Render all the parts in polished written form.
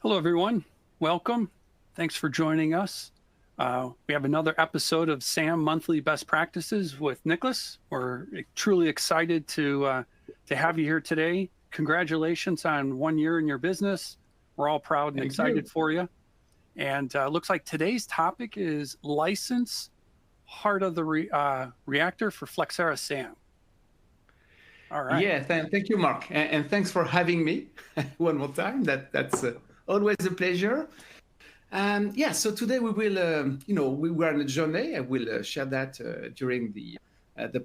Hello, everyone. Welcome. Thanks for joining us. We have another episode of SAM Monthly Best Practices with Nicholas. We're truly excited to have you here today. Congratulations on 1 year in your business. We're all proud and Thank excited you. for you. And looks like today's topic is license, heart of the reactor for Flexera SAM. All right. Yeah, thank you, Mark, and thanks for having me one more time. That's always a pleasure. Yeah, so today we will, we are on a journey. I will share that during the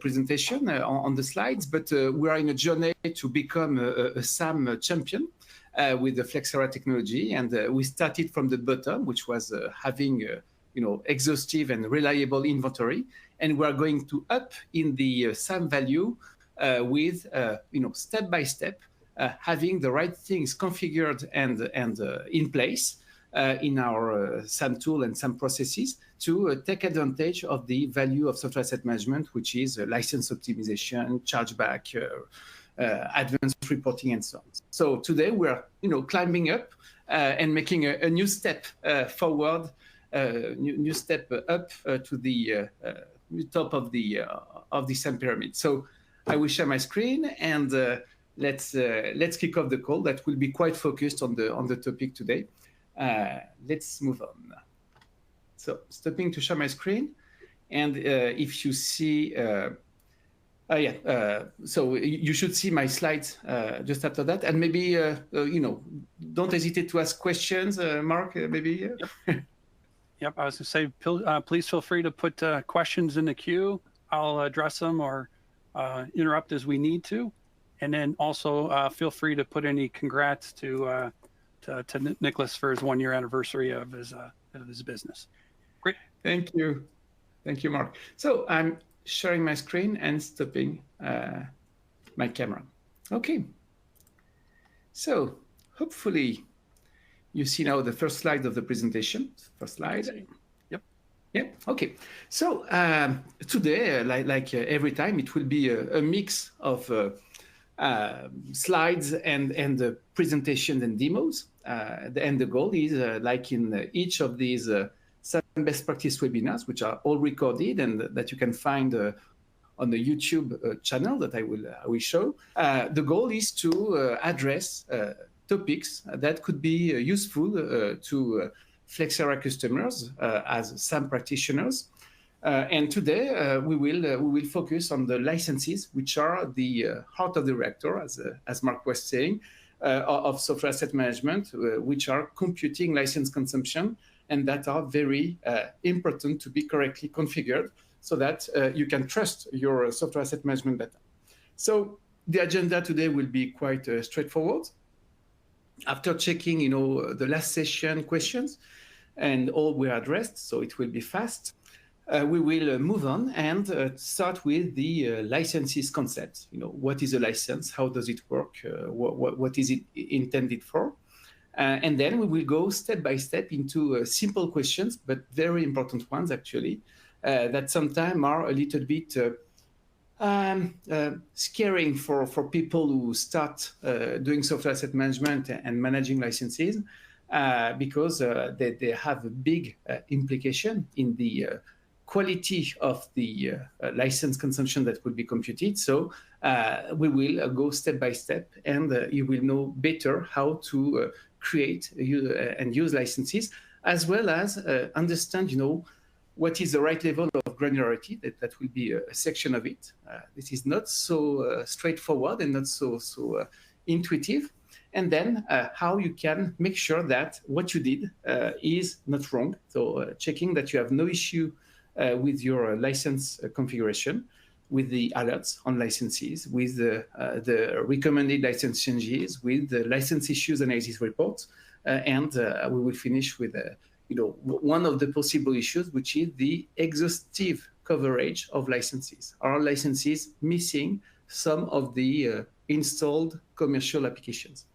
presentation on the slides. But we are in a journey to become a SAM champion with the Flexera technology, and we started from the bottom, which was having exhaustive and reliable inventory, and we are going to up in the SAM value with step by step having the right things configured and in place in our SAM tool and SAM processes to take advantage of the value of software asset management, which is license optimization, chargeback, advanced reporting, and so on. So today we are climbing up and making a new step forward, new step up to the top of the SAM pyramid. So I will share my screen and let's kick off the call. That will be quite focused on the topic today. Let's move on. So stopping to share my screen, and if you see, so you should see my slides just after that, and maybe don't hesitate to ask questions, Mark. Maybe. Yep, I was going to say, please feel free to put questions in the queue. I'll address them or interrupt as we need to, and then also feel free to put any congrats to Nicholas for his 1 year anniversary of his business. Great. Thank you, Mark. So I'm sharing my screen and stopping my camera. Okay. So hopefully you see now the first slide of the presentation. First slide. Yep. Okay. So today, like every time, it will be a mix of slides and presentations and demos. And the goal is, like in each of these SAM best practice webinars, which are all recorded and that you can find on the YouTube channel that I will show. The goal is to address topics that could be useful to Flexera customers as SAM practitioners. And today we will focus on the licenses, which are the heart of the reactor, as Mark was saying, of software asset management, which are computing license consumption, and that are very important to be correctly configured so that you can trust your software asset management data. So the agenda today will be quite straightforward. After checking, the last session questions and all were addressed, so it will be fast. We will move on and start with the licenses concept. What is a license? How does it work? What is it intended for? And then we will go step by step into simple questions, but very important ones actually, that sometimes are a little bit scaring for people who start doing software asset management and managing licenses, because they have a big implication in the quality of the license consumption that will be computed. So we will go step by step, and you will know better how to create and use licenses, as well as understand, what is the right level of granularity. That will be a section of it. This is not so straightforward and not so intuitive. And then how you can make sure that what you did is not wrong. So checking that you have no issue with your license configuration, with the alerts on licenses, with the recommended license changes, with the license issues analysis reports, and we will finish with one of the possible issues, which is the exhaustive coverage of licenses. Are licenses missing some of the installed commercial applications?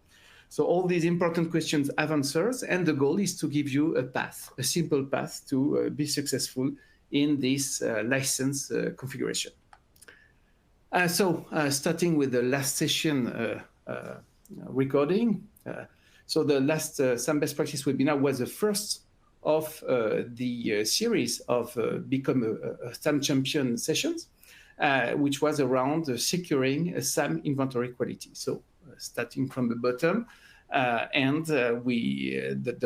So all these important questions have answers, and the goal is to give you a simple path to be successful in this license configuration. So starting with the last session recording, So the last SAM Best Practice webinar was the first of the series of Become a SAM Champion sessions, which was around securing SAM inventory quality. So starting from the bottom, the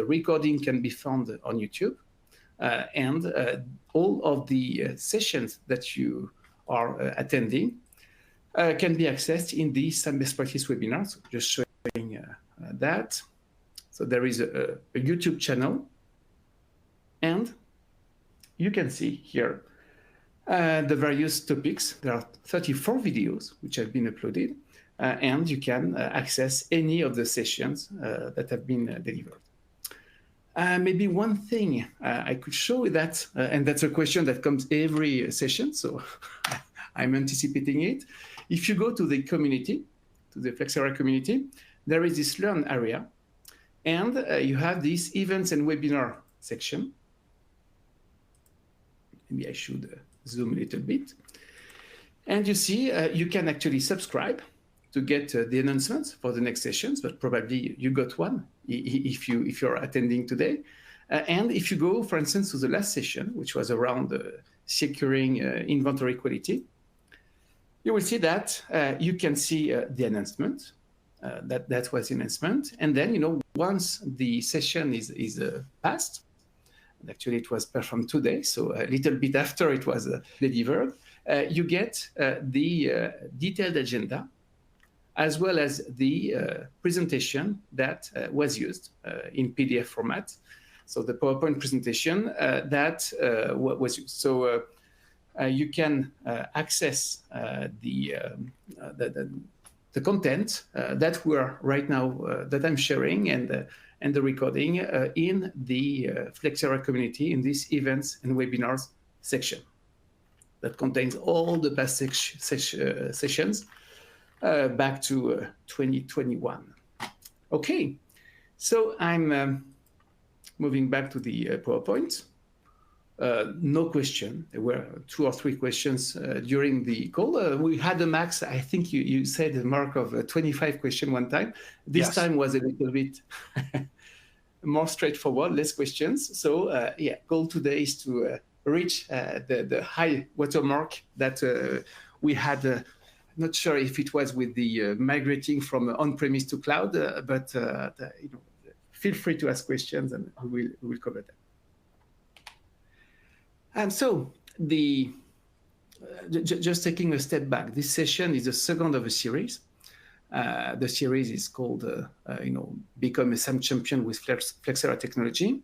recording can be found on YouTube, all of the sessions that you are attending can be accessed in the SAM Best Practice webinar. So just showing that. So there is a YouTube channel, and you can see here the various topics. There are 34 videos which have been uploaded, and you can access any of the sessions that have been delivered. Maybe one thing I could show that, and that's a question that comes every session, so I'm anticipating it. If you go to the community, to the Flexera community, there is this Learn area, and you have this Events and Webinar section. Maybe I should zoom a little bit. And you see, you can actually subscribe to get the announcements for the next sessions, but probably you got one if you're attending today. And if you go, for instance, to the last session, which was around securing inventory quality, you will see that you can see the announcement. That was the announcement. And then, once the session is passed, actually it was performed today, so a little bit after it was delivered, you get the detailed agenda, as well as the presentation that was used in PDF format. So the PowerPoint presentation that was used. So you can access the content that we're right now, that I'm sharing, and the recording in the Flexera community in this events and webinars section that contains all the past sessions back to 2021. Okay, so I'm moving back to the PowerPoint. No question. There were 2 or 3 questions during the call. We had a max, I think you said a mark of 25 questions one time. This time was a little bit more straightforward, less questions. So goal today is to reach the high watermark that we had. Not sure if it was with the migrating from on-premise to cloud, but feel free to ask questions and we will cover them. And so just taking a step back, this session is the second of a series. The series is called, Become a SAM Champion with Flexera Technology.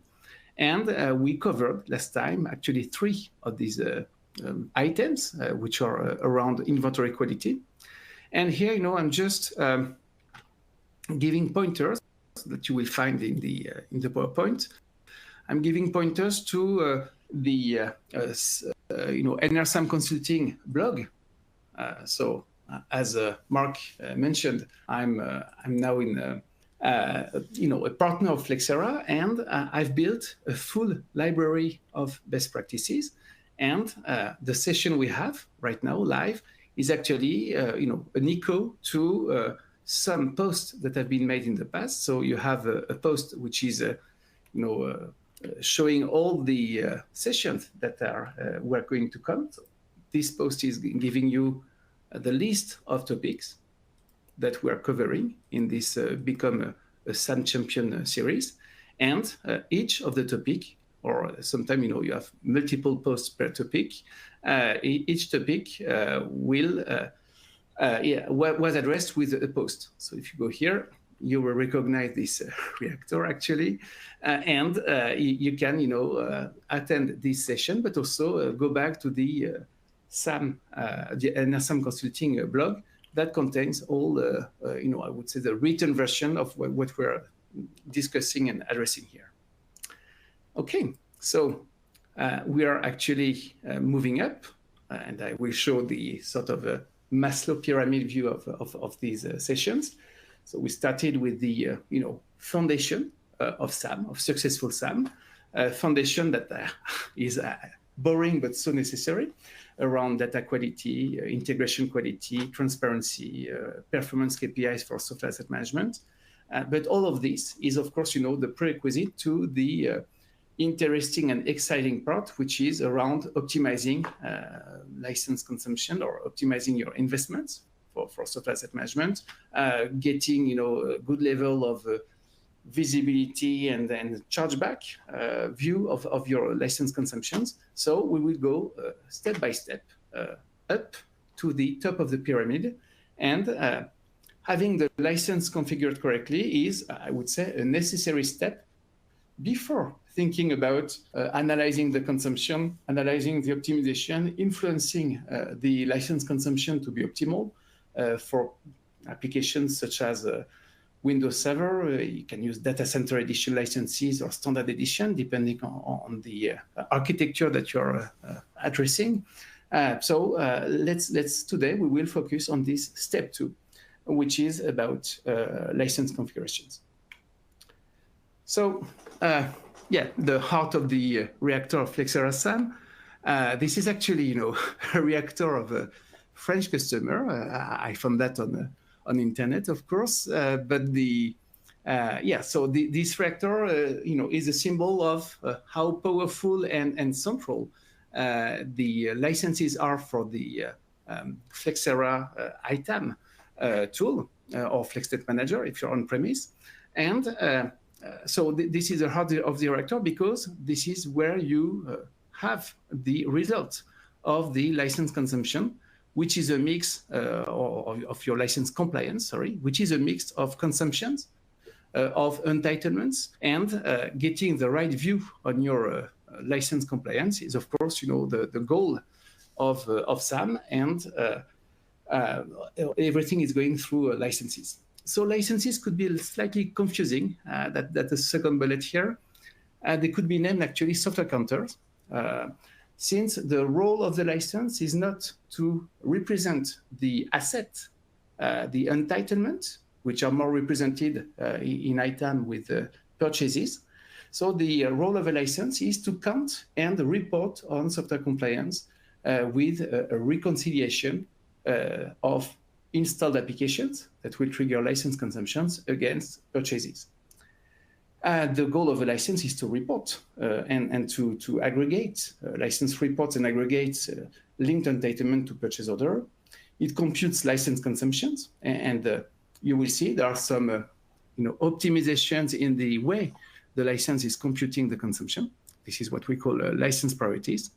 And we covered last time actually 3 of these items, which are around inventory quality. And here, I'm just giving pointers that you will find in the PowerPoint. I'm giving pointers to the SAM Consulting blog. So as Mark mentioned, I'm now in a partner of Flexera, and I've built a full library of best practices. And the session we have right now live is actually an echo to some posts that have been made in the past. So you have a post which is showing all the sessions that were going to come. So this post is giving you the list of topics that we are covering in this Become a SAM Champion series. And each of the topic, or sometimes you have multiple posts per topic, each topic was addressed with a post. So if you go here, you will recognize this reactor actually, and you can attend this session, but also go back to the SAM Consulting blog that contains all I would say the written version of what we're discussing and addressing here. Okay, so we are actually moving up, and I will show the sort of a Maslow pyramid view of these sessions. So we started with the foundation of SAM, of successful SAM, foundation that is boring but so necessary around data quality, integration quality, transparency, performance KPIs for software asset management, But all of this is, of course, the prerequisite to the interesting and exciting part, which is around optimizing license consumption or optimizing your investments for software asset management, getting a good level of visibility and then chargeback view of your license consumptions. So we will go step by step up to the top of the pyramid, and having the license configured correctly is, I would say, a necessary step before thinking about analyzing the consumption, analyzing the optimization, influencing the license consumption to be optimal for applications such as Windows Server. You can use data center edition licenses or standard edition, depending on the architecture that you're addressing. So today we will focus on this step 2, which is about license configurations. So, the heart of the reactor of Flexera SAM. This is actually, a reactor of a French customer. I found that on internet, of course. But this reactor, is a symbol of how powerful and central the licenses are for the Flexera ITAM tool or FlexState Manager if you're on premise. And so this is the heart of the reactor, because this is where you have the result of the license consumption, which is a mix of your license compliance, which is a mix of consumptions, of entitlements, and getting the right view on your license compliance is, of course, the goal of SAM, and everything is going through licenses. So licenses could be slightly confusing. That's the second bullet here. They could be named actually software counters, since the role of the license is not to represent the asset, the entitlement, which are more represented in ITAM with purchases. So the role of a license is to count and report on software compliance with a reconciliation of installed applications that will trigger license consumptions against purchases. The goal of a license is to report and to aggregate license reports and aggregate linked entitlement to purchase order. It computes license consumptions, and you will see there are some optimizations in the way the license is computing the consumption. This is what we call license priorities.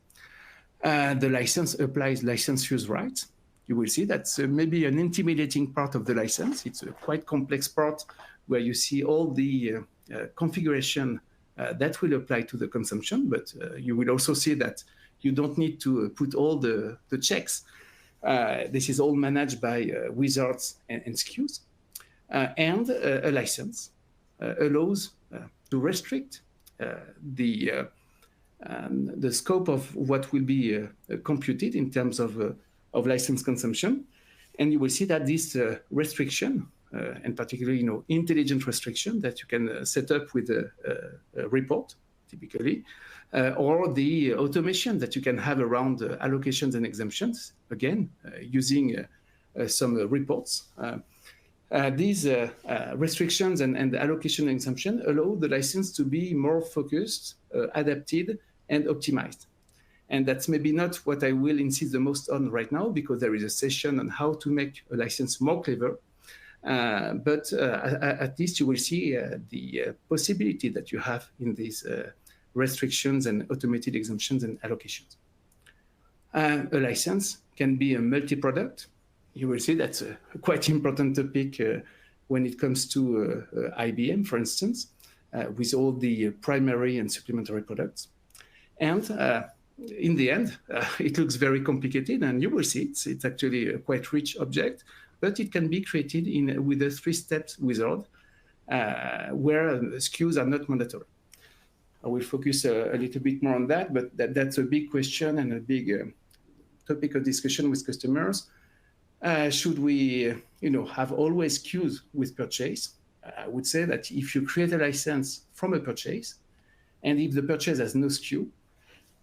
The license applies license use rights. You will see that's maybe an intimidating part of the license. It's a quite complex part where you see all the configuration that will apply to the consumption, but you will also see that you don't need to put all the checks. This is all managed by wizards and SKUs. And a license allows to restrict the scope of what will be computed in terms of license consumption. And you will see that this restriction, and particularly intelligent restriction that you can set up with a report, typically, or the automation that you can have around allocations and exemptions, again, using some reports. These restrictions and allocation and exemption allow the license to be more focused, adapted, and optimized. And that's maybe not what I will insist the most on right now, because there is a session on how to make a license more clever. But at least you will see the possibility that you have in these restrictions and automated exemptions and allocations. A license can be a multi-product. You will see that's a quite important topic when it comes to IBM, for instance, with all the primary and supplementary products. And in the end, it looks very complicated, and you will see it's actually a quite rich object, but it can be created with a 3-step wizard where SKUs are not mandatory. I will focus a little bit more on that, but that's a big question and a big topic of discussion with customers. Should we, have always SKUs with purchase? I would say that if you create a license from a purchase, and if the purchase has no SKU,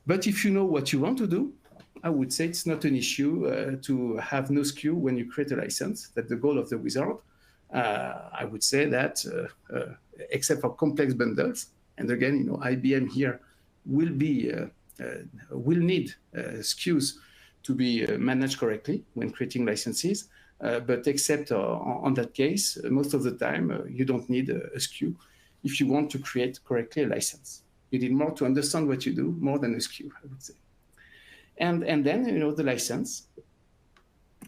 but if you know what you want to do, I would say it's not an issue to have no SKU when you create a license. That's the goal of the wizard. I would say that except for complex bundles, and again, IBM here will need SKUs to be managed correctly when creating licenses. But except on that case, most of the time, you don't need a SKU if you want to create correctly a license. You need more to understand what you do, more than a SKU, I would say. And then, the license,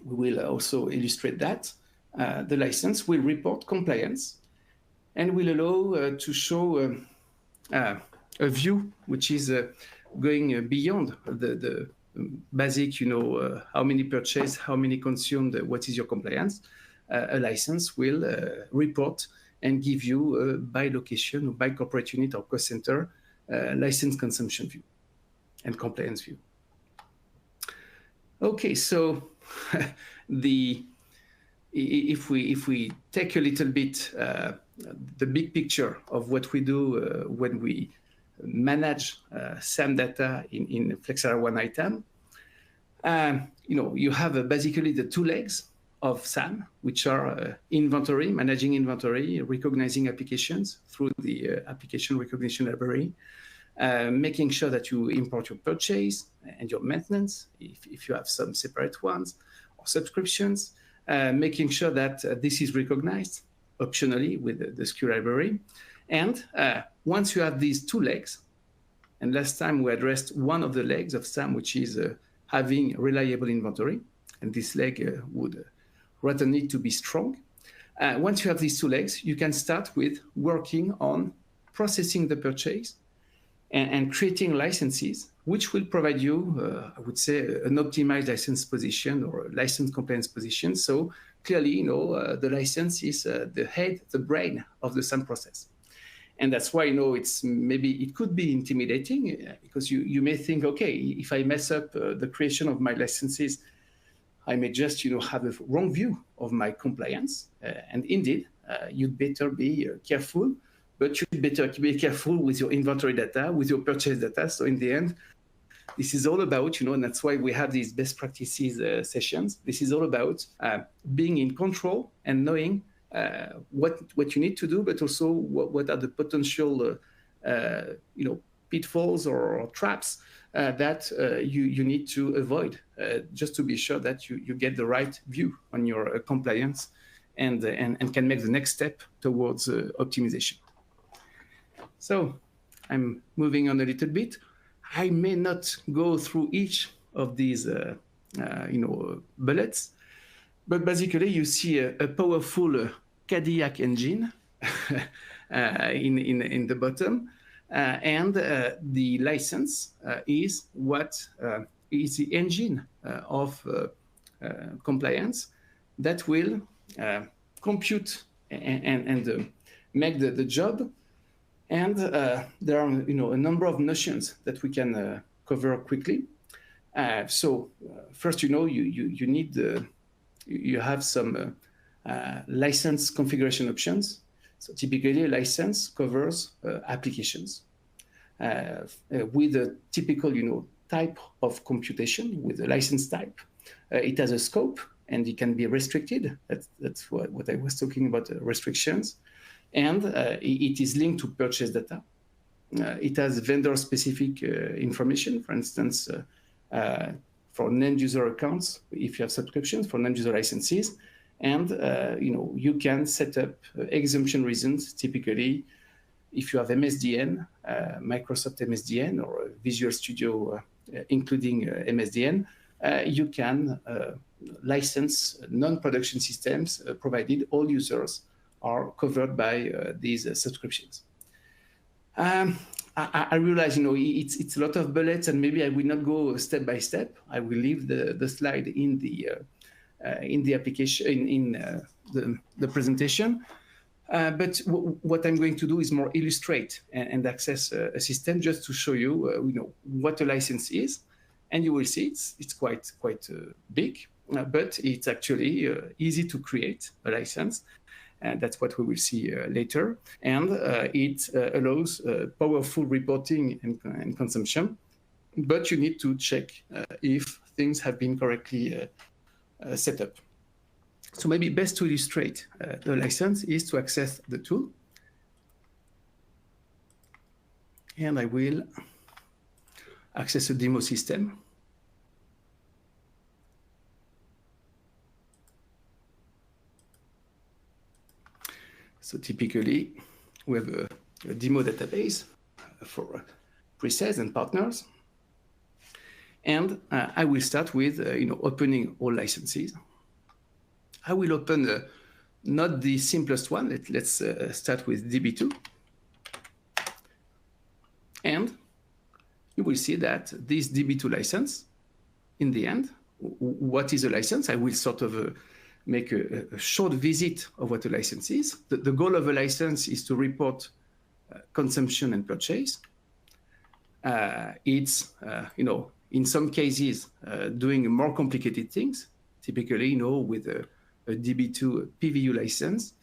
we will also illustrate that. The license will report compliance and will allow to show a view which is going beyond the basic, how many purchased, how many consumed, what is your compliance. A license will report and give you by location, or by corporate unit or cost center, license consumption view and compliance view. Okay, so if we take a little bit the big picture of what we do when we manage SAM data in Flexera One ITAM, you have basically the two legs of SAM, which are inventory, managing inventory, recognizing applications through the application recognition library, making sure that you import your purchase and your maintenance, if you have some separate ones, or subscriptions, making sure that this is recognized optionally with the SKU library. And once you have these two legs, and last time we addressed one of the legs of SAM, which is having reliable inventory, and this leg would rather need to be strong. Once you have these two legs, you can start with working on processing the purchase and creating licenses, which will provide you, I would say, an optimized license position or a license compliance position. So clearly, the license is the head, the brain of the SAM process. And that's why, it could be intimidating because you may think, okay, if I mess up the creation of my licenses, I may just, have a wrong view of my compliance. And indeed, you'd better be careful, but you'd better be careful with your inventory data, with your purchase data. So in the end, this is all about, and that's why we have these best practices sessions. This is all about being in control and knowing what you need to do, but also what are the potential, pitfalls or traps that you need to avoid, just to be sure that you get the right view on your compliance and can make the next step towards optimization. So I'm moving on a little bit. I may not go through each of these, bullets, but basically you see a powerful Cadillac engine in the bottom, and the license is what is the engine of compliance that will compute and make the job. And there are, a number of notions that we can cover quickly. So first, you need you have some license configuration options. So typically, a license covers applications with a typical, type of computation with a license type. It has a scope and it can be restricted. That's what I was talking about, restrictions. And it is linked to purchase data. It has vendor-specific information, for instance, for non-user accounts, if you have subscriptions for non-user licenses. And you can set up exemption reasons, typically, if you have MSDN, Microsoft MSDN, or Visual Studio, including MSDN, you can license non-production systems, provided all users are covered by these subscriptions. I realize, it's a lot of bullets, and maybe I will not go step by step. I will leave the slide in the application, in the presentation. But what I'm going to do is more illustrate and access a system just to show you, what a license is, and you will see it's quite big, but it's actually easy to create a license. And that's what we will see later. And it allows powerful reporting and consumption, but you need to check if things have been correctly set up. So maybe best to illustrate the license is to access the tool. And I will access a demo system. So typically, we have a demo database for pre-sales and partners. And I will start with opening all licenses. I will open not the simplest one. Let's start with DB2. And you will see that this DB2 license, in the end, what is a license? I will sort of make a short visit of what a license is. The goal of a license is to report consumption and purchase. It's, in some cases, doing more complicated things. Typically, with a DB2 PVU license,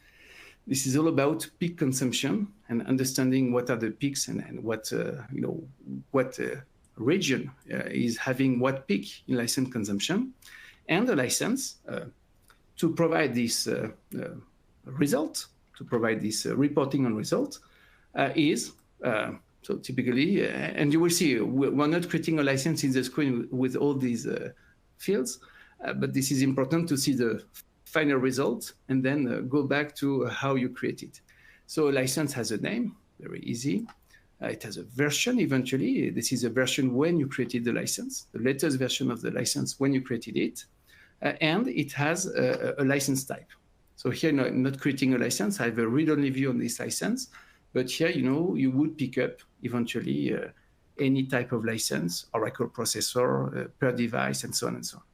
this is all about peak consumption and understanding what are the peaks and what region is having what peak in license consumption. And the license to provide this result, to provide this reporting on result is, so typically, and you will see, we're not creating a license in the screen with all these fields, but this is important to see the final result and then go back to how you create it. So a license has a name, very easy. It has a version eventually. This is a version when you created the license, the latest version of the license when you created it. And it has a license type. So here, I'm not creating a license. I have a read-only view on this license. But here, you would pick up eventually any type of license, Oracle processor, per device, and so on and so on.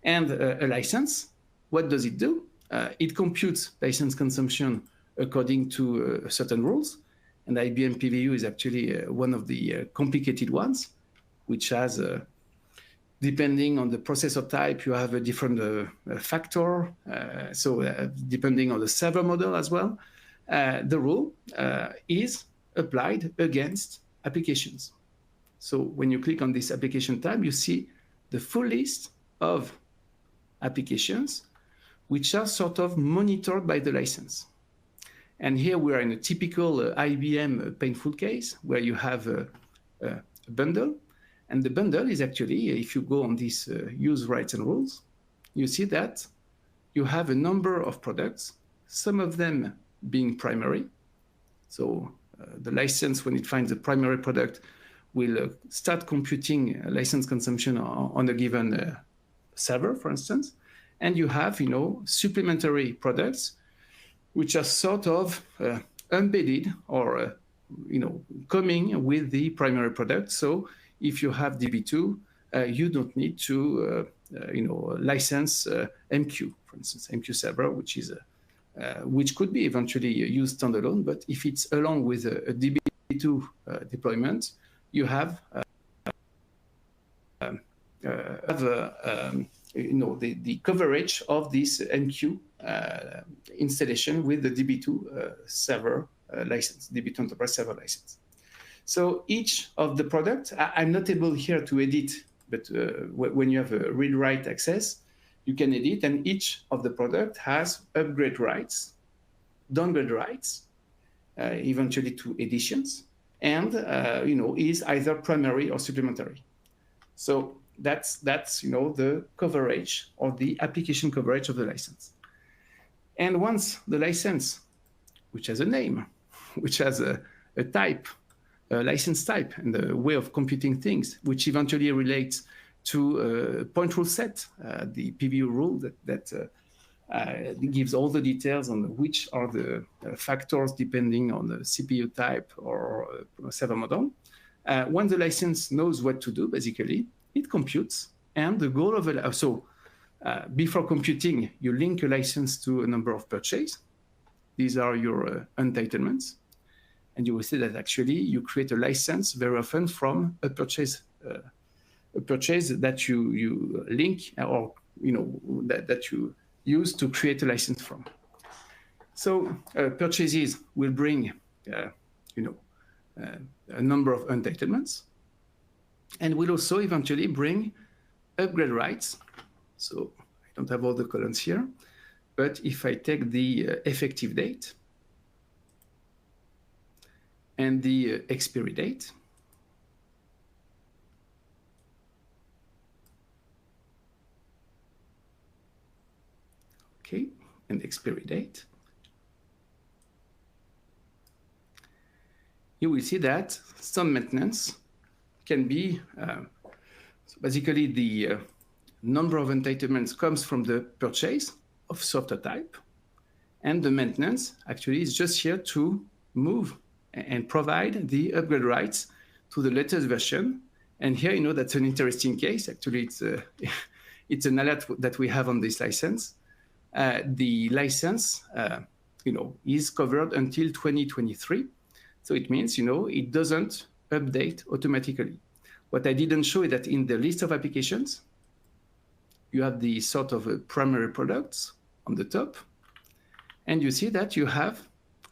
And a license, what does it do? It computes license consumption according to certain rules. And IBM PVU is actually one of the complicated ones, which has, depending on the processor type, you have a different factor. So depending on the server model as well, the rule is applied against applications. So when you click on this application tab, you see the full list of applications which are sort of monitored by the license. And here we are in a typical IBM painful case where you have a bundle. And the bundle is actually, if you go on this use rights and rules, you see that you have a number of products, some of them being primary. So the license, when it finds a primary product, will start computing license consumption on a given server, for instance. And you have, supplementary products, which are sort of embedded or, coming with the primary product. So if you have DB2, you don't need to, license MQ, for instance, MQ server, which could be eventually used standalone. But if it's along with a DB2 deployment, you have the coverage of this MQ installation with the DB2 server license, DB2 Enterprise Server license. So each of the products, I'm not able here to edit, but when you have a read-write access, you can edit, and each of the product has upgrade rights, downgrade rights, eventually to editions, and is either primary or supplementary. So that's the coverage or the application coverage of the license. And once the license, which has a name, which has a type, a license type, and a way of computing things, which eventually relates to a point rule set, the PVU rule that gives all the details on which are the factors depending on the CPU type or server model. Once the license knows what to do, basically, it computes. And the goal of before computing, you link a license to a number of purchase. These are your entitlements. And you will see that actually you create a license very often from a purchase that you link or that you use to create a license from. So purchases will bring a number of entitlements, and will also eventually bring upgrade rights. So I don't have all the columns here, But if I take the effective date and the expiry date, okay, and expiry date, you will see that some maintenance can be, so basically the number of entitlements comes from the purchase of software type, and the maintenance actually is just here to move and provide the upgrade rights to the latest version. And here, you know, that's an interesting case. Actually, it's an alert that we have on this license. The license, you know, is covered until 2023. So it means, you know, it doesn't update automatically. What I didn't show is that in the list of applications, you have the sort of primary products on the top. And you see that you have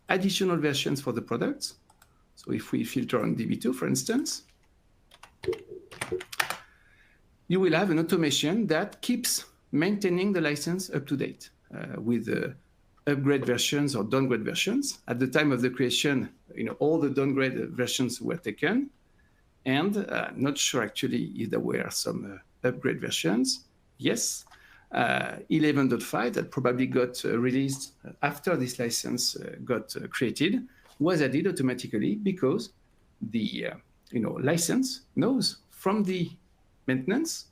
additional versions for the products. So if we filter on DB2, for instance, you will have an automation that keeps maintaining the license up to date with upgrade versions or downgrade versions. At the time of the creation, you know, all the downgrade versions were taken. And not sure actually if there were some upgrade versions. Yes, 11.5 that probably got released after this license got created was added automatically because the you know, license knows from the maintenance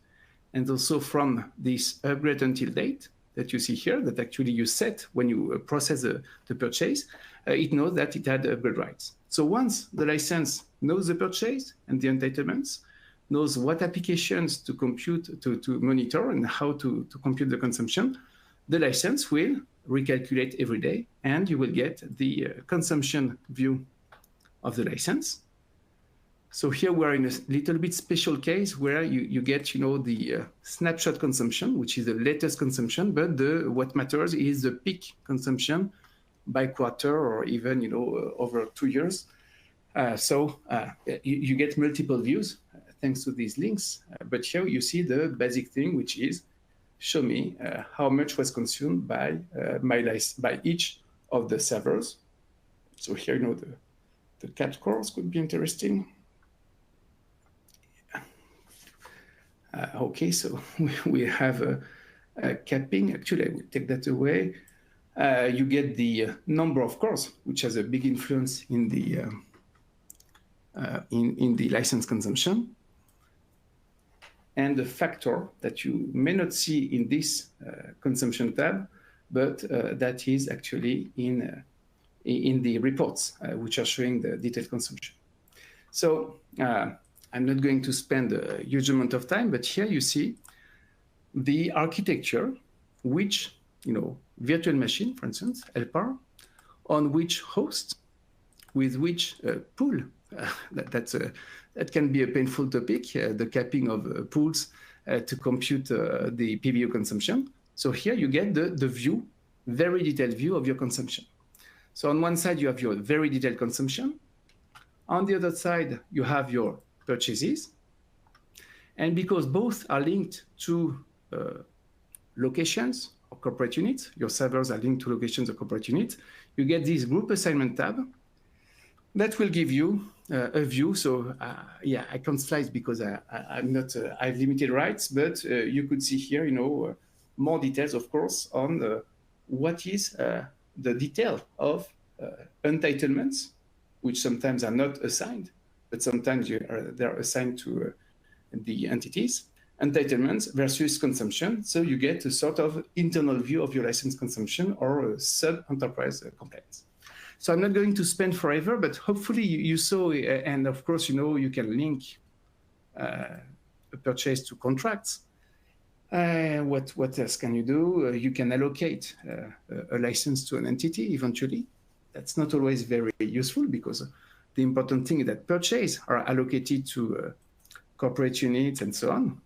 and also from this upgrade until date that you see here that actually you set when you process the purchase, it knows that it had upgrade rights. So once the license knows the purchase and the entitlements, knows what applications to compute, to monitor and how to compute the consumption, the license will recalculate every day and you will get the consumption view of the license. So here we're in a little bit special case where you get, you know, the snapshot consumption, which is the latest consumption, but what matters is the peak consumption by quarter or even, you know, over 2 years. So you get multiple views thanks to these links. But here you see the basic thing, which is show me how much was consumed by by each of the servers. So here, you know, the cat cores could be interesting. Okay, so we have a capping. Actually, I will take that away. You get the number of cores, which has a big influence in the license consumption, and the factor that you may not see in this consumption tab, but that is actually in the reports, which are showing the detailed consumption. So I'm not going to spend a huge amount of time, but here you see the architecture, which, you know, virtual machine, for instance, LPAR, on which host, with which pool. That can be a painful topic, the capping of pools to compute the PBU consumption. So here you get the view, very detailed view of your consumption. So on one side, you have your very detailed consumption. On the other side, you have your purchases. And because both are linked to locations or corporate units, your servers are linked to locations or corporate units, you get this group assignment tab that will give you a view. So yeah, I can't slice because I'm not, I have limited rights, but you could see here, you know, more details, of course, on what is the detail of entitlements, which sometimes are not assigned, but sometimes they're assigned to the entities, entitlements versus consumption. So you get a sort of internal view of your license consumption or sub-enterprise complaints. So I'm not going to spend forever, but hopefully you saw, and of course, you know, you can link a purchase to contracts. What else can you do? You can allocate a license to an entity eventually. That's not always very useful because the important thing is that purchases are allocated to corporate units and so on.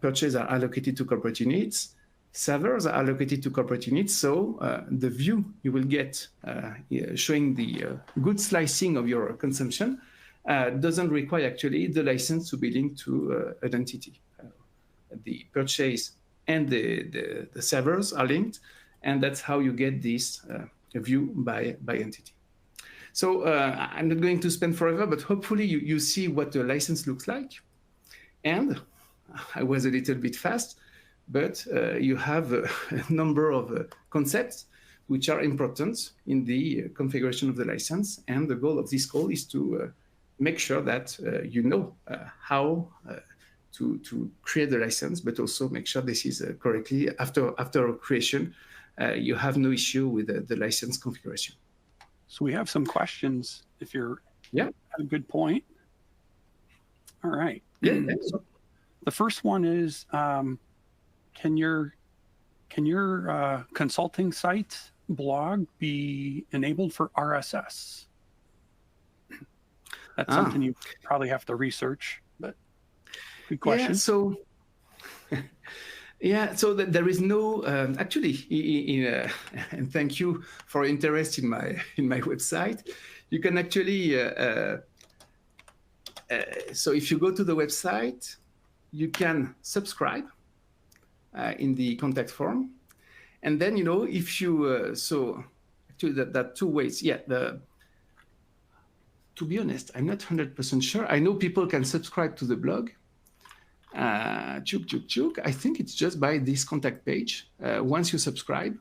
Purchases are allocated to corporate units. Servers are allocated to corporate units. So the view you will get showing the good slicing of your consumption doesn't require actually the license to be linked to an entity. The purchase and the servers are linked, and that's how you get this view by entity. So I'm not going to spend forever, but hopefully you see what the license looks like. And I was a little bit fast, but you have a number of concepts which are important in the configuration of the license. And the goal of this call is to make sure that you know how to create the license, but also make sure this is correctly after creation. You have no issue with the license configuration. So we have some questions. If you're at a good point. All right. Yeah. So the first one is, can your consulting site blog be enabled for RSS? That's something you probably have to research, but good question. Yeah, so there is no actually, and thank you for interest in my website. You can actually so if you go to the website, you can subscribe in the contact form, and then if you so actually that are two ways. Yeah, to be honest, I'm not 100% sure. I know people can subscribe to the blog. I think it's just by this contact page. Once you subscribe,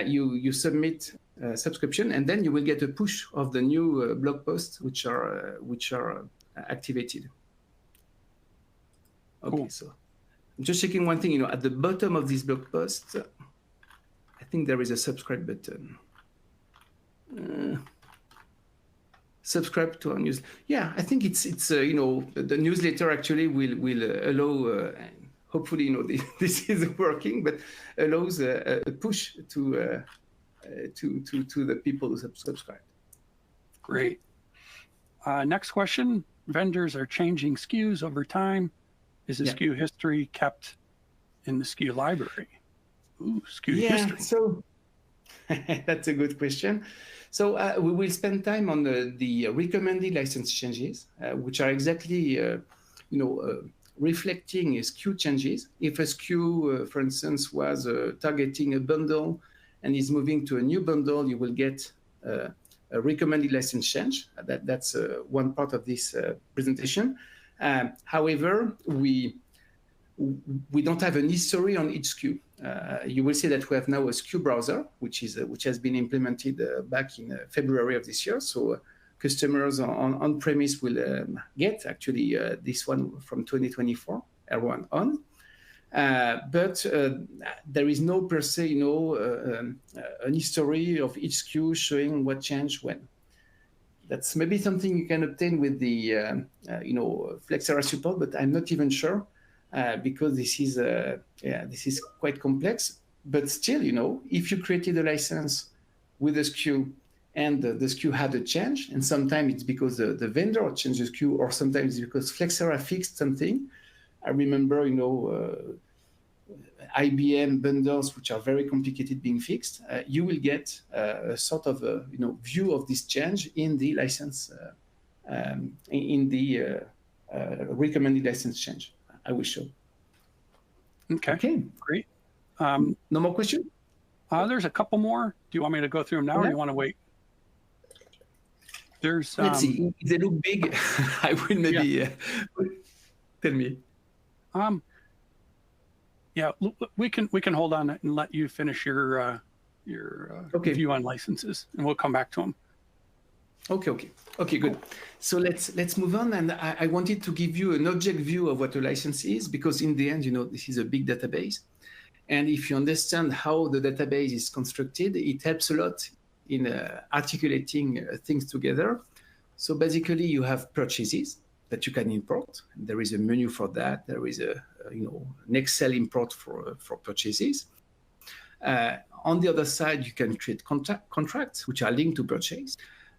you submit subscription, and then you will get a push of the new blog posts which are activated. Okay, cool. So I'm just checking one thing. At the bottom of this blog post, I think there is a subscribe button. Subscribe to our news. Yeah, I think it's the newsletter actually will allow, hopefully this is working, but allows a push to the people who subscribe. Great. Next question: vendors are changing SKUs over time. Is the SKU history kept in the SKU library? Ooh, SKU history. So that's a good question. So we will spend time on the recommended license changes, which are exactly, reflecting SKU changes. If a SKU, for instance, was targeting a bundle and is moving to a new bundle, you will get a recommended license change. That's one part of this presentation. However, we don't have an history on each SKU. You will see that we have now a SKU browser, which has been implemented back in February of this year. So customers on premise will get actually this one from 2024, everyone on. But there is no per se, an history of each SKU showing what changed when. That's maybe something you can obtain with the Flexera support, but I'm not even sure. Because this is quite complex, but still, if you created a license with a SKU and the SKU had a change, and sometimes it's because the vendor changed the SKU, or sometimes it's because Flexera fixed something. I remember, IBM bundles, which are very complicated, being fixed. You will get a sort of view of this change in the license, in the recommended license change. I will show. Okay, great. No more questions? There's a couple more. Do you want me to go through them now, or do you want to wait? There's. Let's see. If they look big, I will maybe tell me. Yeah, we can hold on and let you finish your view on licenses, and we'll come back to them. Okay, good. So let's move on. And I wanted to give you an object view of what a license is, because in the end, this is a big database. And if you understand how the database is constructed, it helps a lot in articulating things together. So basically, you have purchases that you can import. There is a menu for that. There is an Excel import for purchases. On the other side, you can create contracts which are linked to purchase.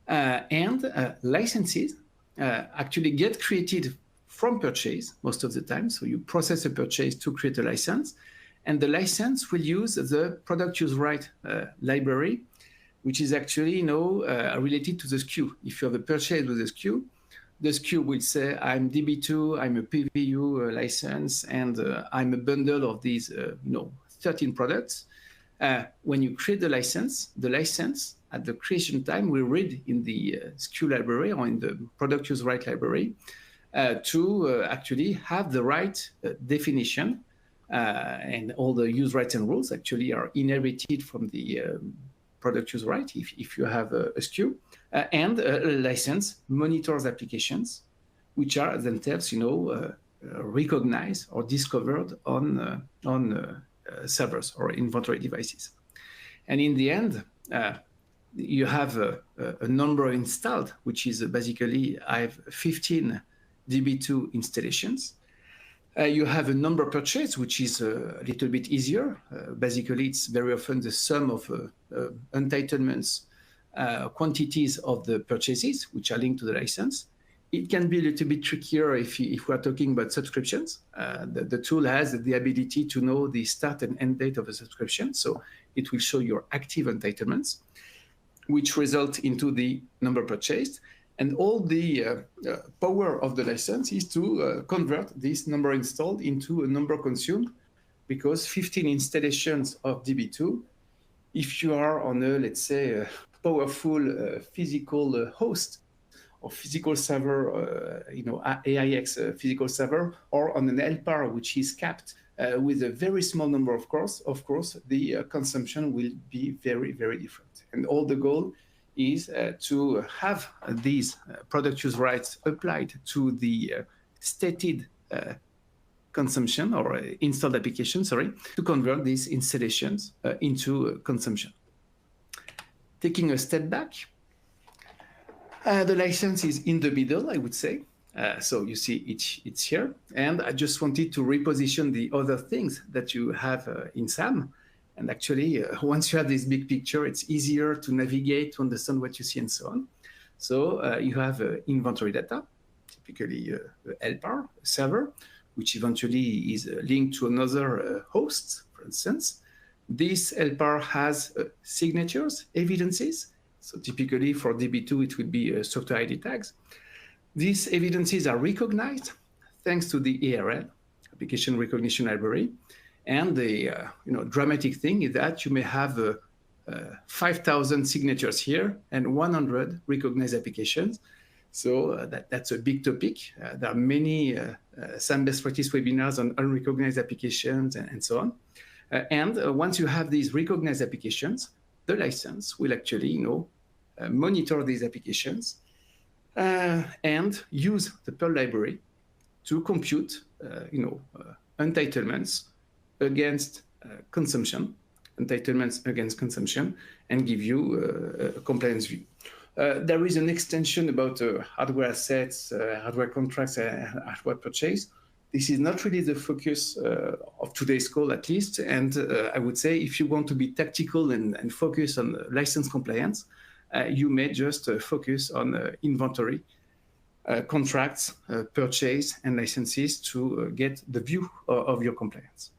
And licenses actually get created from purchase most of the time. So you process a purchase to create a license, and the license will use the product use right library, which is actually related to the SKU. If you have a purchase with a SKU, the SKU will say, I'm DB2, I'm a PVU license, and I'm a bundle of these 13 products. When you create the license at the creation time will read in the SKU library or in the product use right library to actually have the right definition, and all the use rights and rules actually are inherited from the product use right if you have a SKU, and a license monitors applications which are themselves recognized or discovered on servers or inventory devices. And in the end, you have a number installed, which is basically I have 15 DB2 installations. You have a number purchase, which is a little bit easier. Basically, it's very often the sum of entitlements, quantities of the purchases, which are linked to the license. It can be a little bit trickier if we're talking about subscriptions. The tool has the ability to know the start and end date of a subscription. So it will show your active entitlements, which result into the number purchased. And all the power of the license is to convert this number installed into a number consumed, because 15 installations of DB2, if you are on a, let's say, a powerful physical host or physical server, AIX physical server, or on an LPAR, which is capped with a very small number of cores, of course, the consumption will be very, very different. And all the goal is to have these product use rights applied to the stated consumption or installed application, to convert these installations into consumption. Taking a step back, the license is in the middle, I would say. So you see it's here. And I just wanted to reposition the other things that you have in SAM. And actually, once you have this big picture, it's easier to navigate, to understand what you see, and so on. So you have inventory data, typically LPAR server, which eventually is linked to another host, for instance. This LPAR has signatures, evidences. So typically for DB2, it would be software ID tags. These evidences are recognized thanks to the ARL, Application Recognition Library. And the dramatic thing is that you may have 5,000 signatures here and 100 recognized applications. So that's a big topic. There are many SAM best practice webinars on unrecognized applications and so on. And once you have these recognized applications, the license will actually monitor these applications and use the Perl library to compute entitlements against consumption, entitlements against consumption, and give you a compliance view. There is an extension about hardware assets, hardware contracts, hardware purchase. This is not really the focus of today's call, at least. And I would say if you want to be tactical and focus on license compliance, you may just focus on inventory, contracts, purchase, and licenses to get the view of your compliance.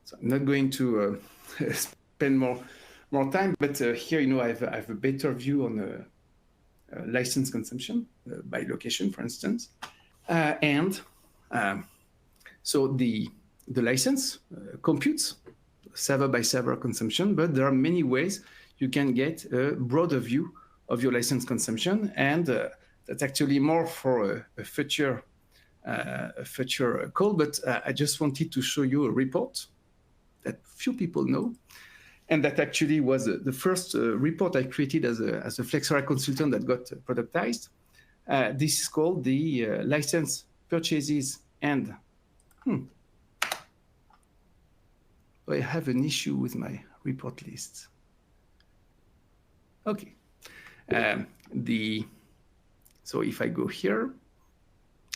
So I'm not going to spend more time, but here, I have a better view on license consumption by location, for instance. So the license computes server by server consumption, but there are many ways you can get a broader view of your license consumption, and that's actually more for a future call. But I just wanted to show you a report that few people know, and that actually was the first report I created as a Flexera consultant that got productized. This is called the license purchases and. I have an issue with my report list. Okay. So if I go here,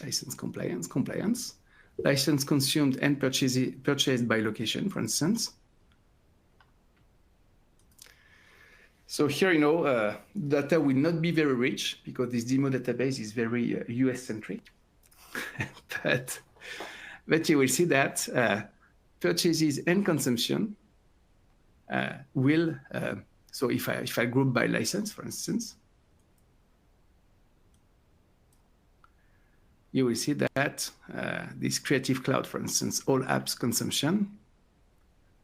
license compliance, license consumed and purchased by location, for instance. So here, data will not be very rich because this demo database is very US-centric. but you will see that purchases and consumption will. So if I group by license, for instance, you will see that this Creative Cloud, for instance, all apps consumption,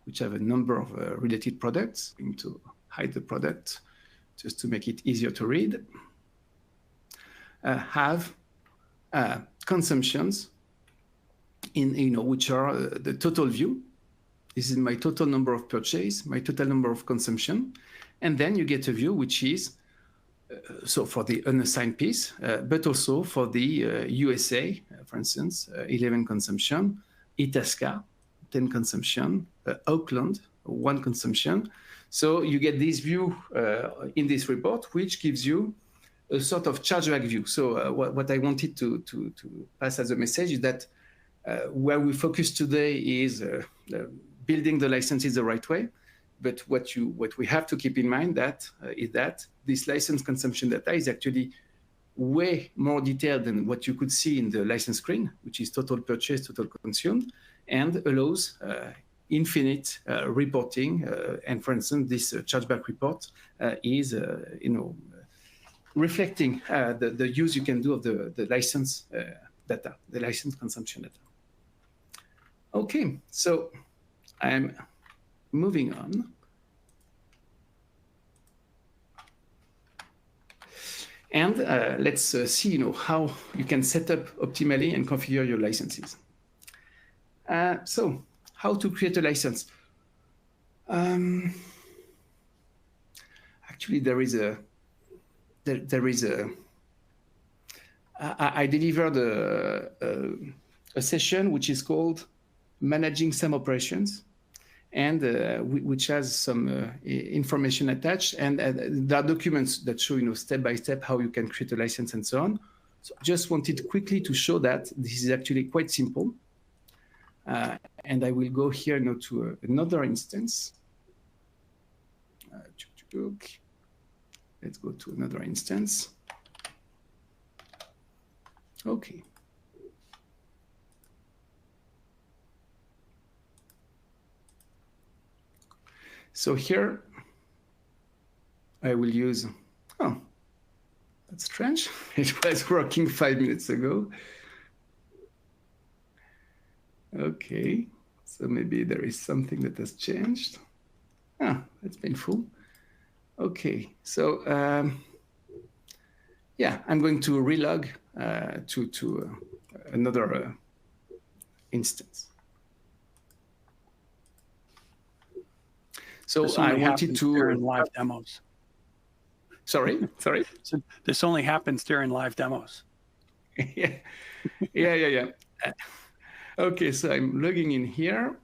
which have a number of related products. I'm going to hide the product just to make it easier to read, have consumptions in which are the total view. This is my total number of purchase, my total number of consumption, and then you get a view which is so for the unassigned piece, but also for the USA, for instance, 11 consumption, Itasca, 10 consumption, Auckland, 1 consumption. So you get this view in this report, which gives you a sort of chargeback view. So what I wanted to pass as a message is that where we focus today is building the licenses the right way. But what we have to keep in mind is that this license consumption data is actually way more detailed than what you could see in the license screen, which is total purchase, total consumed, and allows infinite reporting. And for instance, this chargeback report is reflecting the use you can do of the license data, the license consumption data. Okay, so I'm moving on. And let's see how you can set up optimally and configure your licenses. So how to create a license? Actually, I delivered a session which is called Managing SAM Operations, and which has some information attached, and there are documents that show step by step how you can create a license and so on. So just wanted quickly to show that this is actually quite simple. And I will go here to another instance. Let's go to another instance. Okay. So here I will use, oh, that's strange. It was working 5 minutes ago. Okay, so maybe there is something that has changed. Ah, that's painful. Okay, so yeah, I'm going to relog to another instance. So I wanted to during live demos. Sorry. So this only happens during live demos. Yeah. Okay, so I'm logging in here,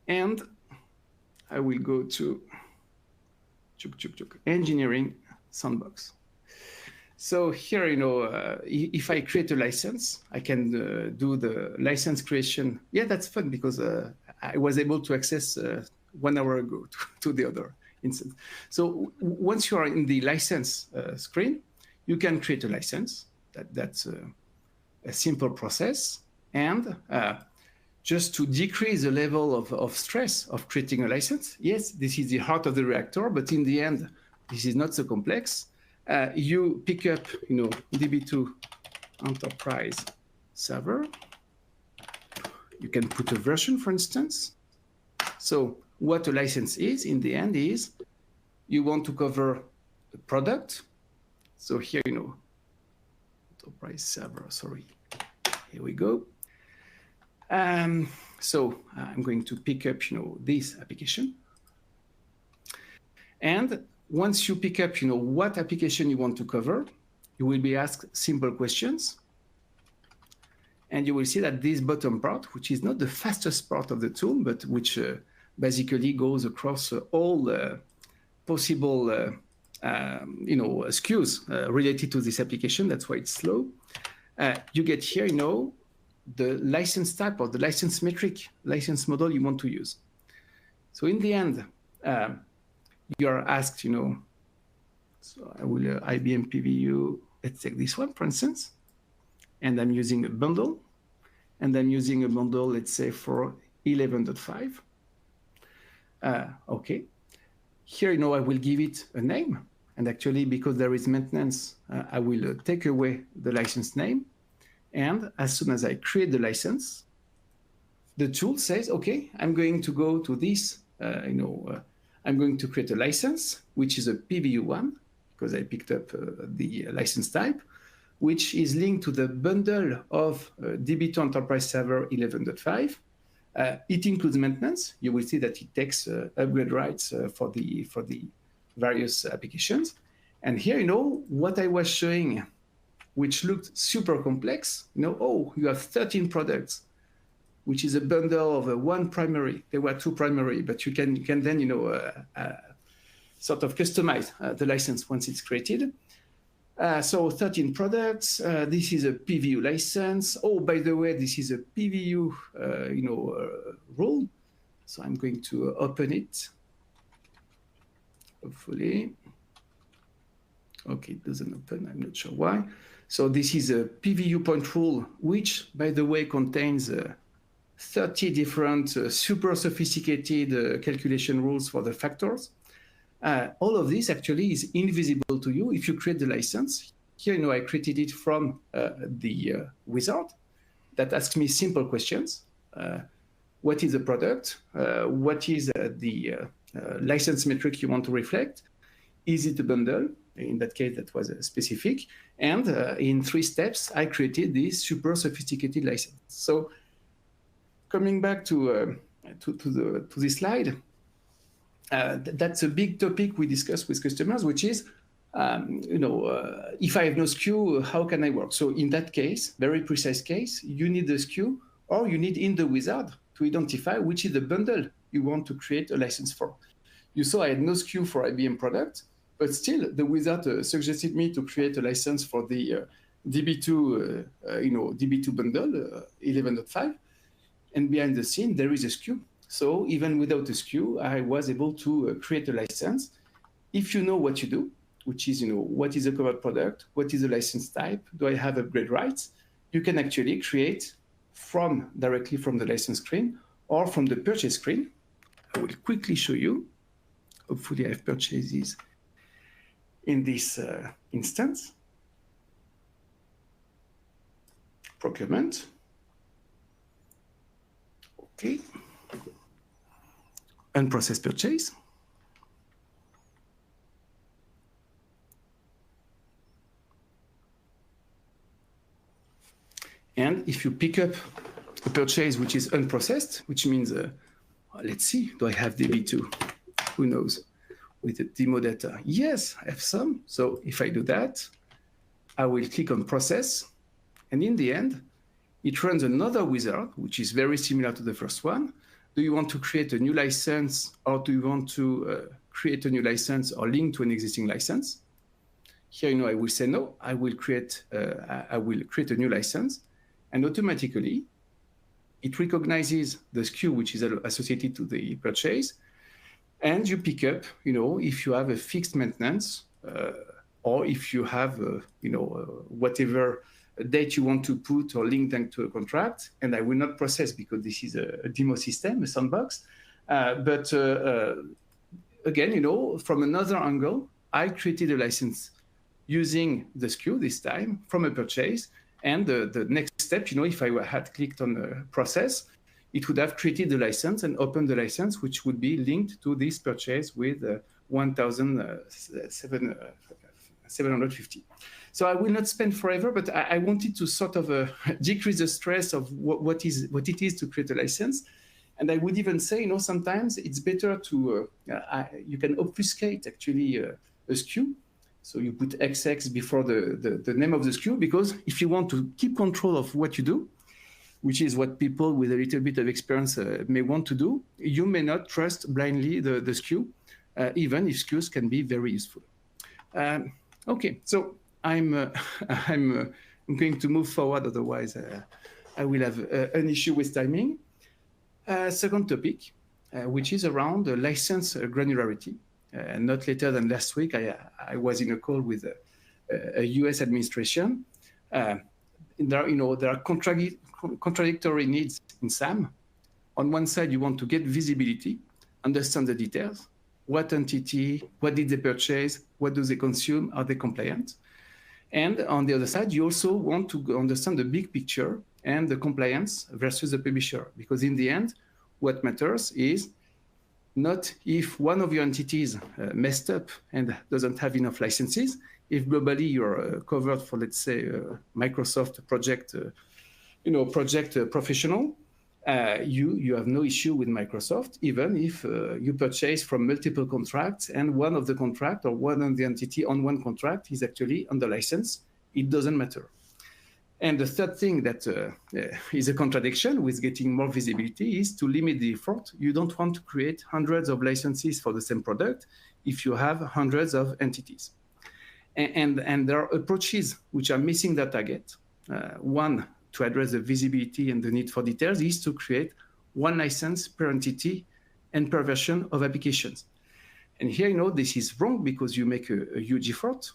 and I will go to engineering sandbox. So here, if I create a license, I can do the license creation. Yeah, that's fun because I was able to access 1 hour ago to the other instance. So once you are in the license screen, you can create a license. That's a simple process. And just to decrease the level of stress of creating a license, yes, this is the heart of the reactor, but in the end, this is not so complex. You pick up, DB2 Enterprise Server. You can put a version, for instance. So what a license is, in the end, is you want to cover a product. So here, Enterprise Server, sorry. Here we go. So I'm going to pick up, this application. And once you pick up, what application you want to cover, you will be asked simple questions. And you will see that this bottom part, which is not the fastest part of the tool, but which basically goes across all possible, SKUs related to this application. That's why it's slow. You get here, the license type or the license metric, license model you want to use. So in the end, you are asked, so I will IBM PVU, let's take this one, for instance, and I'm using a bundle, and I'm using a bundle, let's say, for 11.5. Okay. Here, I will give it a name. And actually, because there is maintenance, I will take away the license name. And as soon as I create the license, the tool says, okay, I'm going to go to this, I'm going to create a license, which is a PVU1, because I picked up the license type, which is linked to the bundle of DB2 Enterprise Server 11.5. It includes maintenance. You will see that it takes upgrade rights for the various applications. And here, what I was showing, which looked super complex, oh, you have 13 products, which is a bundle of one primary. There were two primary, but you can then, sort of customize the license once it's created. So 13 products. This is a PVU license. Oh, by the way, this is a PVU, rule. So I'm going to open it. Hopefully. Okay, it doesn't open. I'm not sure why. So this is a PVU point rule, which, by the way, contains 30 different super sophisticated calculation rules for the factors. All of this actually is invisible to you if you create the license. Here, I created it from the wizard that asks me simple questions. What is the product? What is the license metric you want to reflect? Is it a bundle? In that case, that was specific. And in 3 steps, I created this super sophisticated license. So coming back to this slide, that's a big topic we discuss with customers, which is, if I have no SKU, how can I work? So in that case, very precise case, you need the SKU, or you need in the wizard to identify which is the bundle you want to create a license for. You saw I had no SKU for IBM product, but still the wizard suggested me to create a license for the DB2, DB2 bundle 11.5, and behind the scene there is a SKU. So even without a SKU, I was able to create a license. If you know what you do, which is, what is a covered product, what is the license type, do I have upgrade rights, you can actually create directly from the license screen or from the purchase screen. I will quickly show you. Hopefully I've purchased these in this instance. Procurement. Okay. Unprocessed purchase. And if you pick up a purchase which is unprocessed, which means, let's see, do I have DB2? Who knows? With the demo data. Yes, I have some. So if I do that, I will click on process. And in the end, it runs another wizard, which is very similar to the first one. Do you want to create a new license, or do you want to create a new license or link to an existing license? Here, I will say no. I will create a new license, and automatically it recognizes the SKU which is associated to the purchase, and you pick up, if you have a fixed maintenance, or if you have, whatever date you want to put or link them to a contract. And I will not process because this is a demo system, a sandbox. But again, from another angle, I created a license using the SKU this time from a purchase. And the next step, if I had clicked on the process, it would have created the license and opened the license, which would be linked to this purchase with 1,750. So I will not spend forever, but I wanted to sort of decrease the stress of what it is to create a license. And I would even say, sometimes it's better to, you can obfuscate actually a SKU. So you put XX before the name of the SKU, because if you want to keep control of what you do, which is what people with a little bit of experience may want to do, you may not trust blindly the SKU, even if SKUs can be very useful. Okay, so I'm going to move forward, otherwise I will have an issue with timing. Second topic, which is around license granularity. Not later than last week, I was in a call with a US administration. There are contradictory needs in SAM. On one side, you want to get visibility, understand the details. What entity, what did they purchase, what do they consume, are they compliant? And on the other side, you also want to understand the big picture and the compliance versus the publisher, because in the end, what matters is not if one of your entities messed up and doesn't have enough licenses. If globally you're covered for, let's say, Microsoft project, project professional, you have no issue with Microsoft, even if you purchase from multiple contracts and one of the contract or one of the entity on one contract is actually under license. It doesn't matter. And the third thing that is a contradiction with getting more visibility is to limit the effort. You don't want to create hundreds of licenses for the same product if you have hundreds of entities. And there are approaches which are missing that target. One, to address the visibility and the need for details, is to create one license per entity and per version of applications. And here, this is wrong because you make a huge effort.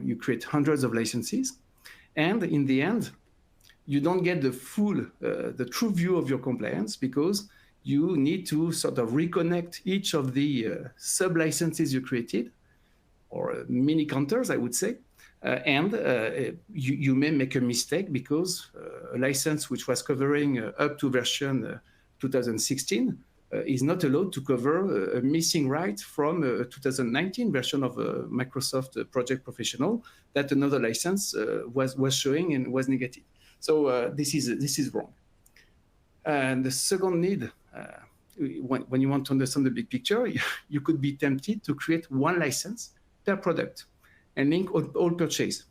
You create hundreds of licenses. And in the end, you don't get the full, the true view of your compliance because you need to sort of reconnect each of the sub-licenses you created, or mini counters, I would say. And you may make a mistake because a license which was covering up to version 2016 is not allowed to cover a missing right from a 2019 version of Microsoft Project Professional that another license was showing and was negative. So this is wrong. And the second need, when you want to understand the big picture, you could be tempted to create one license per product and link all purchase.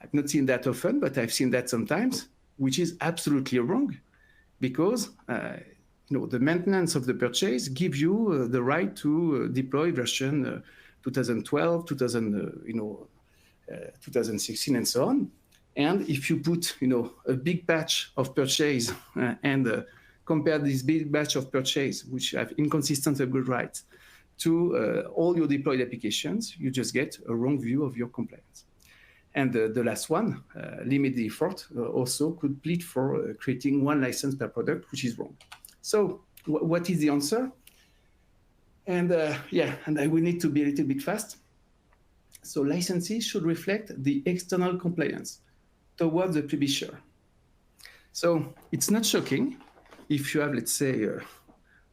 I've not seen that often, but I've seen that sometimes, which is absolutely wrong because the maintenance of the purchase gives you the right to deploy version 2012, 2016, and so on. And if you put, a big batch of purchase and compare this big batch of purchase, which have inconsistent upgrade rights, to all your deployed applications, you just get a wrong view of your compliance. And the last one, limit the effort, also could plead for creating one license per product, which is wrong. So what is the answer? And and I will need to be a little bit fast. So licenses should reflect the external compliance towards the publisher. So it's not shocking if you have, let's say,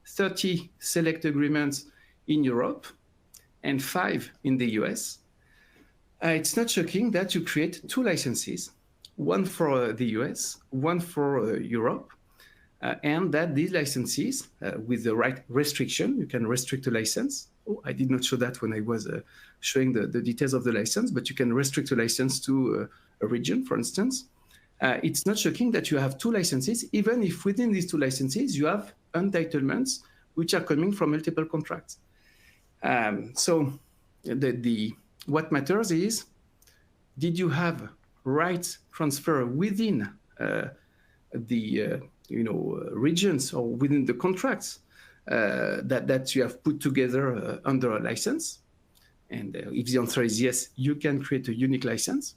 30 select agreements in Europe and 5 in the US. It's not shocking that you create 2 licenses, one for the US, one for Europe, and that these licenses, with the right restriction, you can restrict a license. Oh, I did not show that when I was showing the details of the license, but you can restrict a license to a region, for instance. It's not shocking that you have 2 licenses, even if within these 2 licenses, you have entitlements which are coming from multiple contracts. So what matters is, did you have rights transfer within the regions or within the contracts that you have put together under a license? And if the answer is yes, you can create a unique license.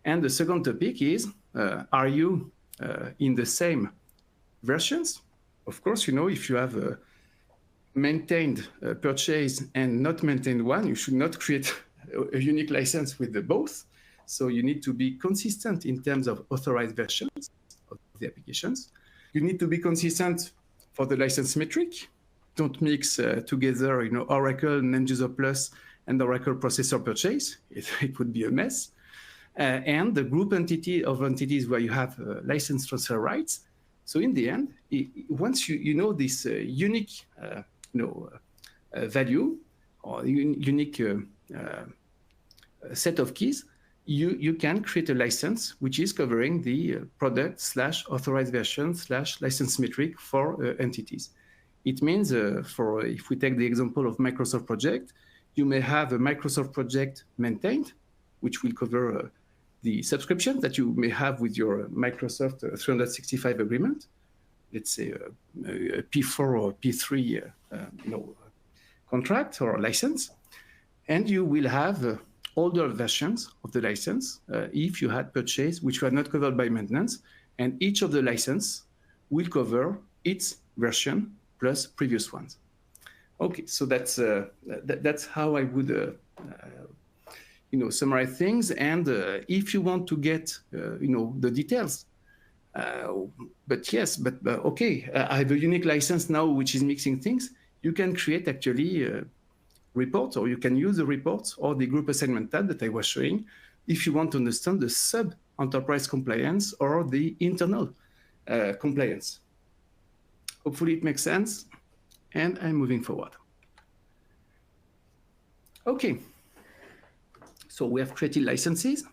And the second topic is, are you in the same versions? Of course, if you have maintained purchase and not maintained one, you should not create a unique license with the both. So you need to be consistent in terms of authorized versions of the applications. You need to be consistent for the license metric. Don't mix together, Oracle, NetUser Plus, and Oracle Processor Purchase. It would be a mess. And the group entity of entities where you have license transfer rights. So in the end, once you know this unique value or unique set of keys, you can create a license which is covering the product / authorized version / license metric for entities. It means, if we take the example of Microsoft project, you may have a Microsoft project maintained, which will cover the subscription that you may have with your Microsoft 365 agreement, let's say a P4 or P3 contract or license, and you will have older versions of the license if you had purchased which were not covered by maintenance, and each of the license will cover its version plus previous ones. Okay, so that's how I would summarize things. And if you want to get, the details, okay, I have a unique license now, which is mixing things. You can create actually reports, or you can use the reports or the group assignment tab that I was showing if you want to understand the sub-enterprise compliance or the internal compliance. Hopefully it makes sense, and I'm moving forward. Okay, so we have created licenses.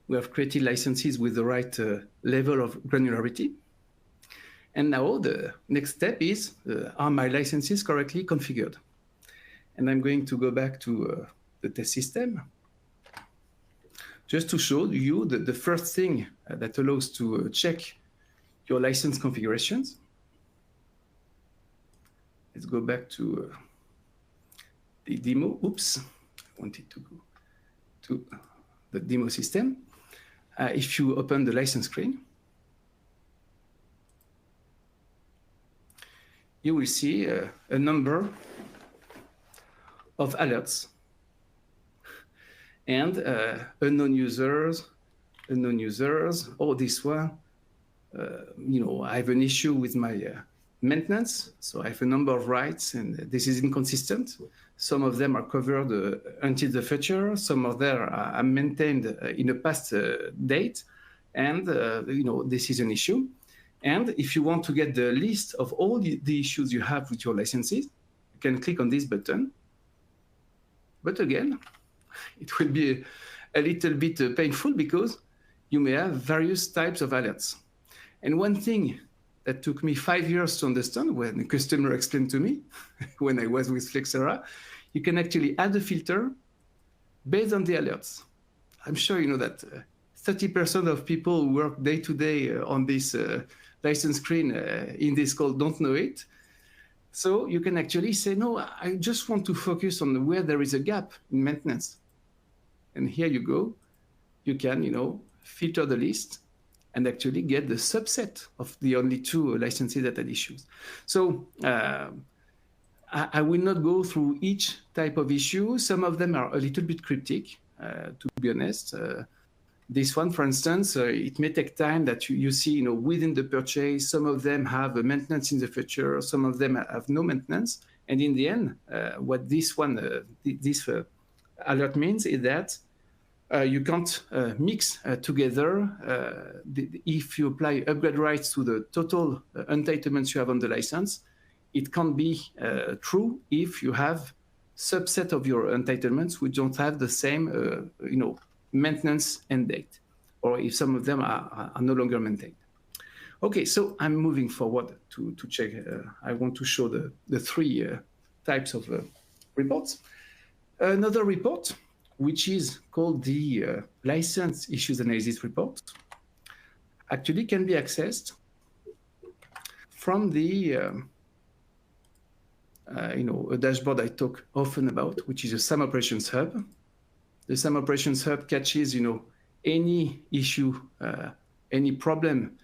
We have created licenses with the right level of granularity. And now the next step is, are my licenses correctly configured? And I'm going to go back to the test system, just to show you the first thing that allows to check your license configurations. Let's go back to the demo. Oops, I wanted to go to the demo system. If you open the license screen, you will see a number of alerts and unknown users, or this one, I have an issue with my maintenance, so I have a number of rights, and this is inconsistent. Some of them are covered until the future, some of them are maintained in a past date, and this is an issue. And if you want to get the list of all the issues you have with your licenses, you can click on this button. But again, it will be a little bit painful because you may have various types of alerts. And one thing that took me 5 years to understand when a customer explained to me when I was with Flexera, you can actually add a filter based on the alerts. I'm sure you know that 30% of people who work day to day on this license screen in this call don't know it. So you can actually say, no, I just want to focus on where there is a gap in maintenance. And here you go. You can, filter the list and actually get the subset of the only 2 licenses that had issues. So I will not go through each type of issue. Some of them are a little bit cryptic, to be honest. This one, for instance, it may take time that you see, within the purchase, some of them have a maintenance in the future, some of them have no maintenance. And in the end, what this one, this alert means is that you can't mix together if you apply upgrade rights to the total entitlements you have on the license. It can't be true if you have subset of your entitlements which don't have the same, maintenance end date, or if some of them are no longer maintained. Okay, so I'm moving forward to check. I want to show the 3 types of reports. Another report, which is called the License Issues Analysis Report, actually can be accessed from the a dashboard I talk often about, which is a SAM Operations Hub. The SAM Operations Hub catches, any issue, any problem.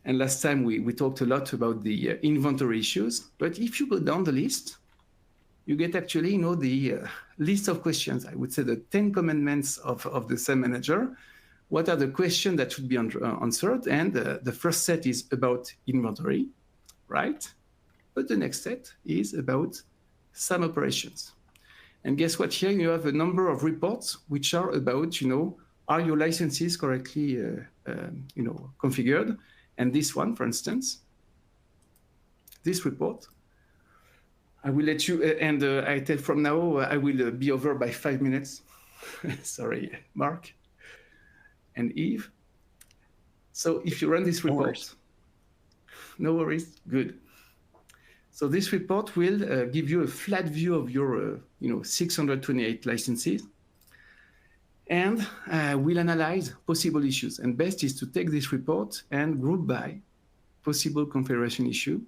And last time we talked a lot about the inventory issues. But if you go down the list, you get actually, the list of questions. I would say the 10 commandments of the SAM manager. What are the questions that should be answered? And the first set is about inventory, right? But the next set is about SAM operations. And guess what? Here you have a number of reports which are about, are your licenses correctly, configured? And this one, for instance, this report, I will let you, and I tell from now, I will be over by 5 minutes. Sorry, Mark and Yves. So if you run this report, no worries, good. So this report will give you a flat view of your 628 licenses, and will analyze possible issues. And best is to take this report and group by possible configuration issue.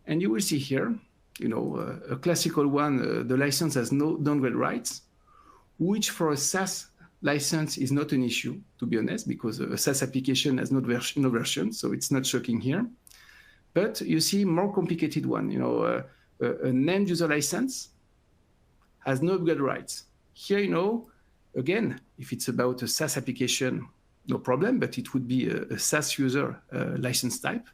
And you will see here, a classical one, the license has no downgrade rights, which for a SaaS license is not an issue, to be honest, because a SaaS application has no version, so it's not shocking here. But you see more complicated one, a named user license has no upgrade rights. Here, Again, if it's about a SaaS application, no problem, but it would be a SaaS user license type.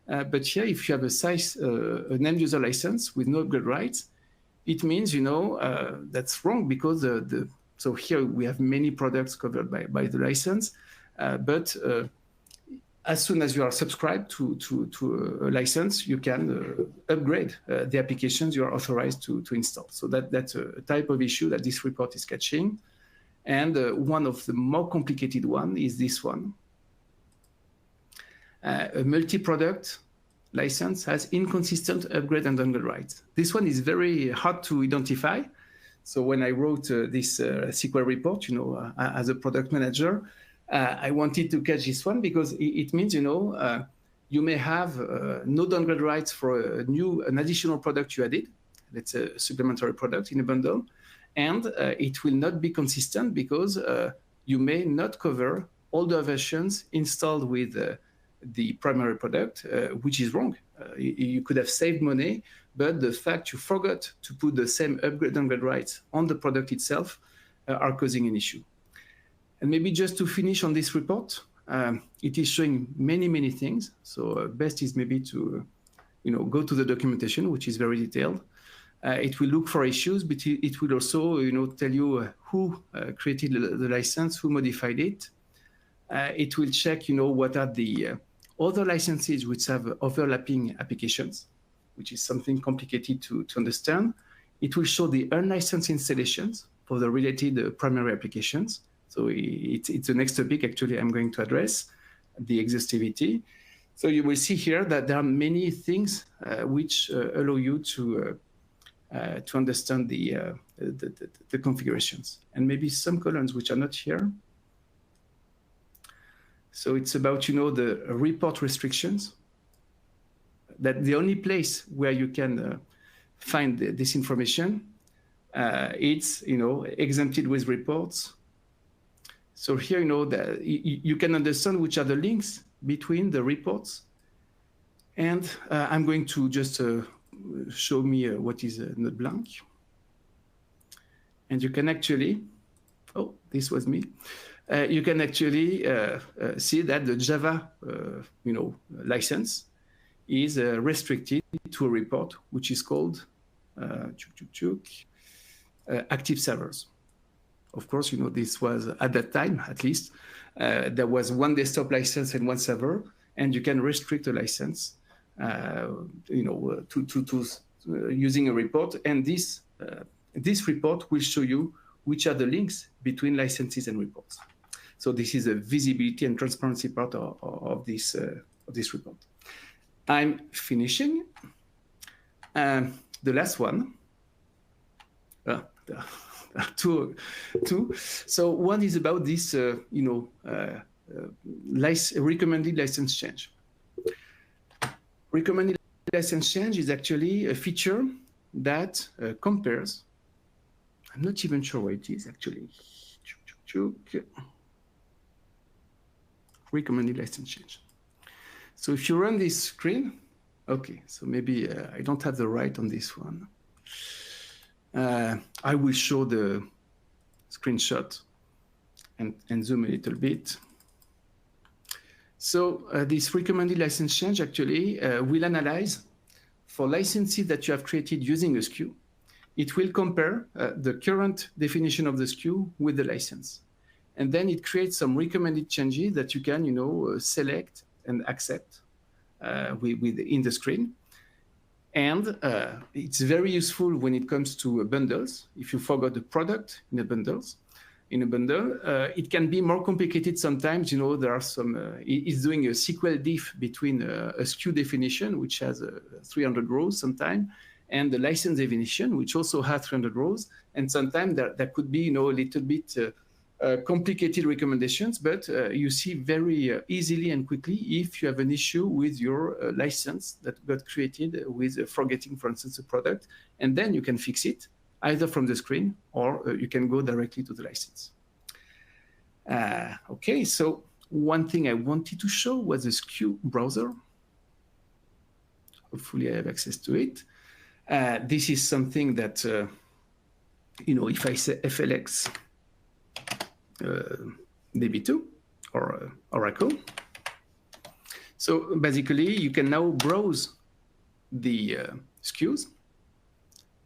But here, if you have an end user license with no upgrade rights, it means, that's wrong, because so here we have many products covered by the license, but as soon as you are subscribed to a license, you can upgrade the applications you are authorized to install. So that's a type of issue that this report is catching. And one of the more complicated one is this one. A multi-product license has inconsistent upgrade and downgrade rights. This one is very hard to identify. So when I wrote this SQL report, as a product manager, I wanted to catch this one, because it means, you may have no downgrade rights for an additional product you added. That's a supplementary product in a bundle. And it will not be consistent, because you may not cover all the versions installed with the primary product, which is wrong. You could have saved money, but the fact you forgot to put the same upgrade and downgrade rights on the product itself are causing an issue. And maybe just to finish on this report, it is showing many, many things. So best is maybe to go to the documentation, which is very detailed. It will look for issues, but it will also tell you who created the license, who modified it. It will check what are the other licenses which have overlapping applications, which is something complicated to understand. It will show the unlicensed installations for the related primary applications. So it's the next topic, actually, I'm going to address, the exhaustivity. So you will see here that there are many things which allow you to understand the configurations, and maybe some columns which are not here. So it's about, the report restrictions. That the only place where you can find this information, it's, exempted with reports. So here, that you can understand which are the links between the reports. And I'm going to just show me what is not blank. And you can actually, oh, this was me. You can actually see that the Java, license is restricted to a report, which is called active servers. Of course, this was at that time, at least, there was one desktop license and one server, and you can restrict a license, to using a report. And this report will show you which are the links between licenses and reports. So this is a visibility and transparency part of this report. I'm finishing. The last one. Two. So one is about this, recommended license change. Recommended license change is actually a feature that compares. I'm not even sure what it is actually. Recommended license change. So if you run this screen, okay, so maybe I don't have the right on this one. I will show the screenshot and zoom a little bit. So this recommended license change actually will analyze for licenses that you have created using a SKU. It will compare the current definition of the SKU with the license. And then it creates some recommended changes that you can, select and accept in the screen. And it's very useful when it comes to bundles. If you forgot the product in a bundle, it can be more complicated sometimes. There are some, it's doing a SQL diff between a SKU definition, which has 300 rows sometimes, and the license definition, which also has 300 rows. And sometimes there could be, a little bit complicated recommendations, but you see very easily and quickly if you have an issue with your license that got created with forgetting, for instance, a product, and then you can fix it either from the screen or you can go directly to the license. Okay, so one thing I wanted to show was the SKU browser. Hopefully I have access to it. This is something that, if I say FLX, DB2 or Oracle. So basically, you can now browse the SKUs.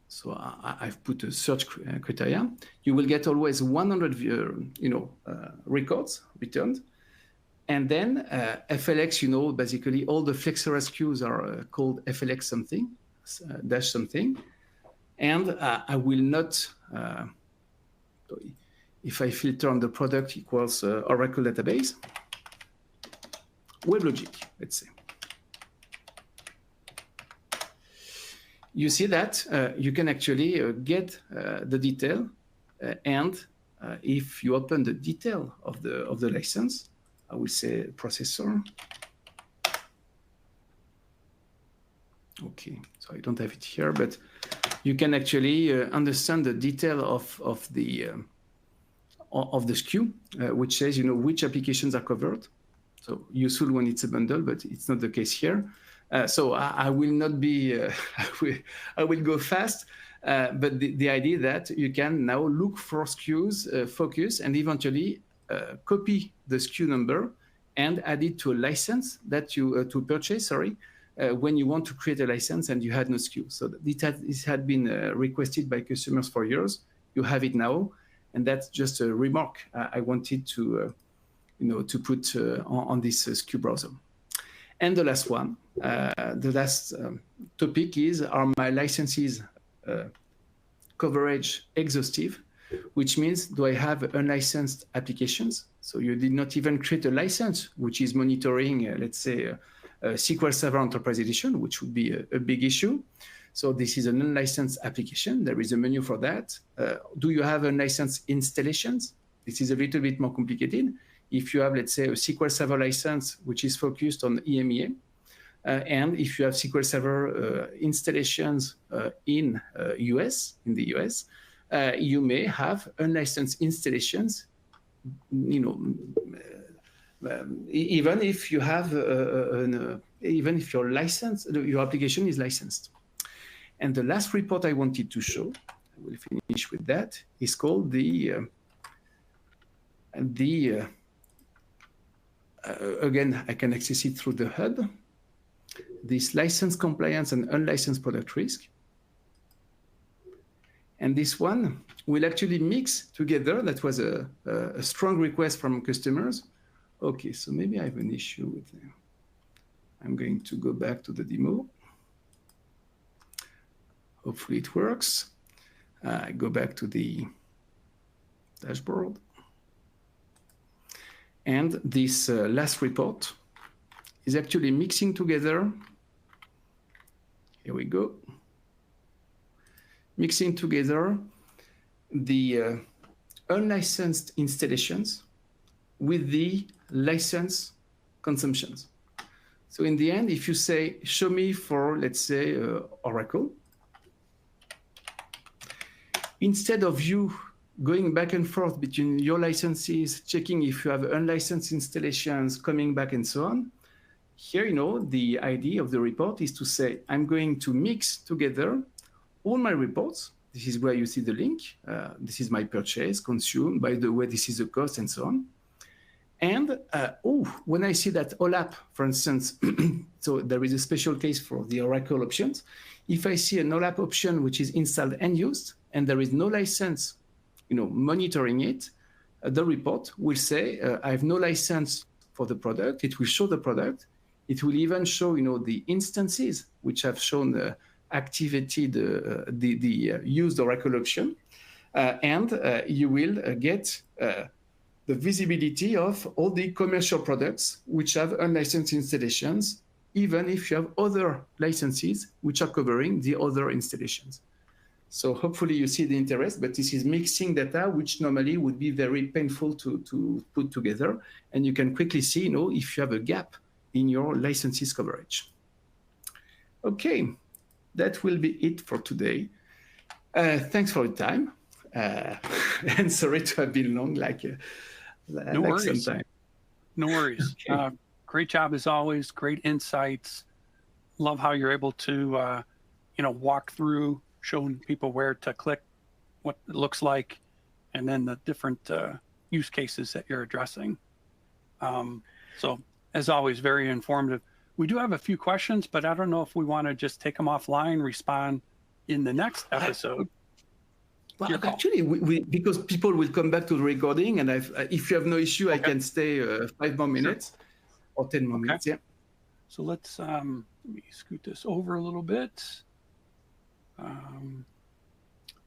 So I've put a search criteria. You will get always 100 records returned. And then FLX, basically all the Flexera SKUs are called FLX something, dash something. And I will not, if I filter on the product equals Oracle database, WebLogic, let's say. You see that you can actually get the detail, and if you open the detail of the license, I will say processor. Okay, so I don't have it here, but you can actually understand the detail of the SKU, which says which applications are covered. So useful when it's a bundle, but it's not the case here. So I will not be, I will go fast, but the idea that you can now look for SKUs, focus, and eventually copy the SKU number and add it to a license that you, to purchase, sorry, when you want to create a license and you had no SKU. So this had been requested by customers for years. You have it now, and that's just a remark I wanted to, to put on this SKU browser. And the last one, the last topic is, are my licenses coverage exhaustive? Which means, do I have unlicensed applications? So you did not even create a license, which is monitoring, let's say, SQL Server Enterprise Edition, which would be a big issue. So this is an unlicensed application. There is a menu for that. Do you have unlicensed installations? This is a little bit more complicated. If you have, let's say, a SQL Server license, which is focused on EMEA, and if you have SQL Server installations in the US, you may have unlicensed installations, even if you have, even if your license, your application is licensed. And the last report I wanted to show, I will finish with that, is called again, I can access it through the hub, this license compliance and unlicensed product risk. And this one will actually mix together. That was a strong request from customers. Okay, so maybe I have an issue with them. I'm going to go back to the demo. Hopefully it works. I go back to the dashboard. And this last report is actually mixing together. Here we go. Mixing together the unlicensed installations with the license consumptions. So in the end, if you say, show me for, let's say, Oracle, instead of you going back and forth between your licenses, checking if you have unlicensed installations, coming back and so on, here, the idea of the report is to say, I'm going to mix together all my reports. This is where you see the link. This is my purchase, consume. By the way, this is the cost and so on. And when I see that OLAP, for instance, so there is a special case for the Oracle options. If I see an OLAP option which is installed and used, and there is no license, monitoring it, the report will say, I have no license for the product. It will show the product. It will even show, the instances which have shown activated the used Oracle option, and you will get the visibility of all the commercial products which have unlicensed installations, even if you have other licenses which are covering the other installations. So hopefully you see the interest, but this is mixing data, which normally would be very painful to put together. And you can quickly see, if you have a gap in your licenses coverage. Okay, that will be it for today. Thanks for your time. And sorry to have been long, no worries. Sometime. No worries. Okay. Great job as always. Great insights. Love how you're able to, walk through, showing people where to click, what it looks like, and then the different use cases that you're addressing. So as always, very informative. We do have a few questions, but I don't know if we want to just take them offline, respond in the next episode. Well, actually, because people will come back to the recording, and if you have no issue, I can stay 5 more minutes or 10 more minutes. Yeah. So let me scoot this over a little bit.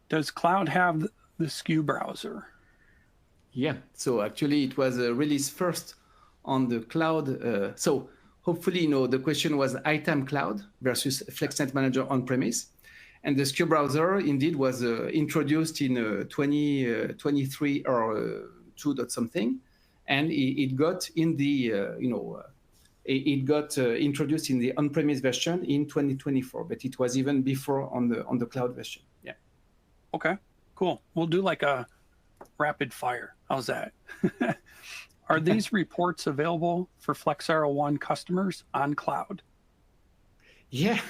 Does Cloud have the SKU browser? Yeah. So actually, it was released first on the cloud. So hopefully, the question was ITAM Cloud versus FlexNet Manager on-premise. And the SKU browser indeed was introduced in 2023 or 2 something, and it got in the it got introduced in the on-premise version in 2024, but it was even before on the cloud version. Yeah. Okay, cool. We'll do like a rapid fire. How's that? Are these reports available for Flexera One customers on cloud? Yeah,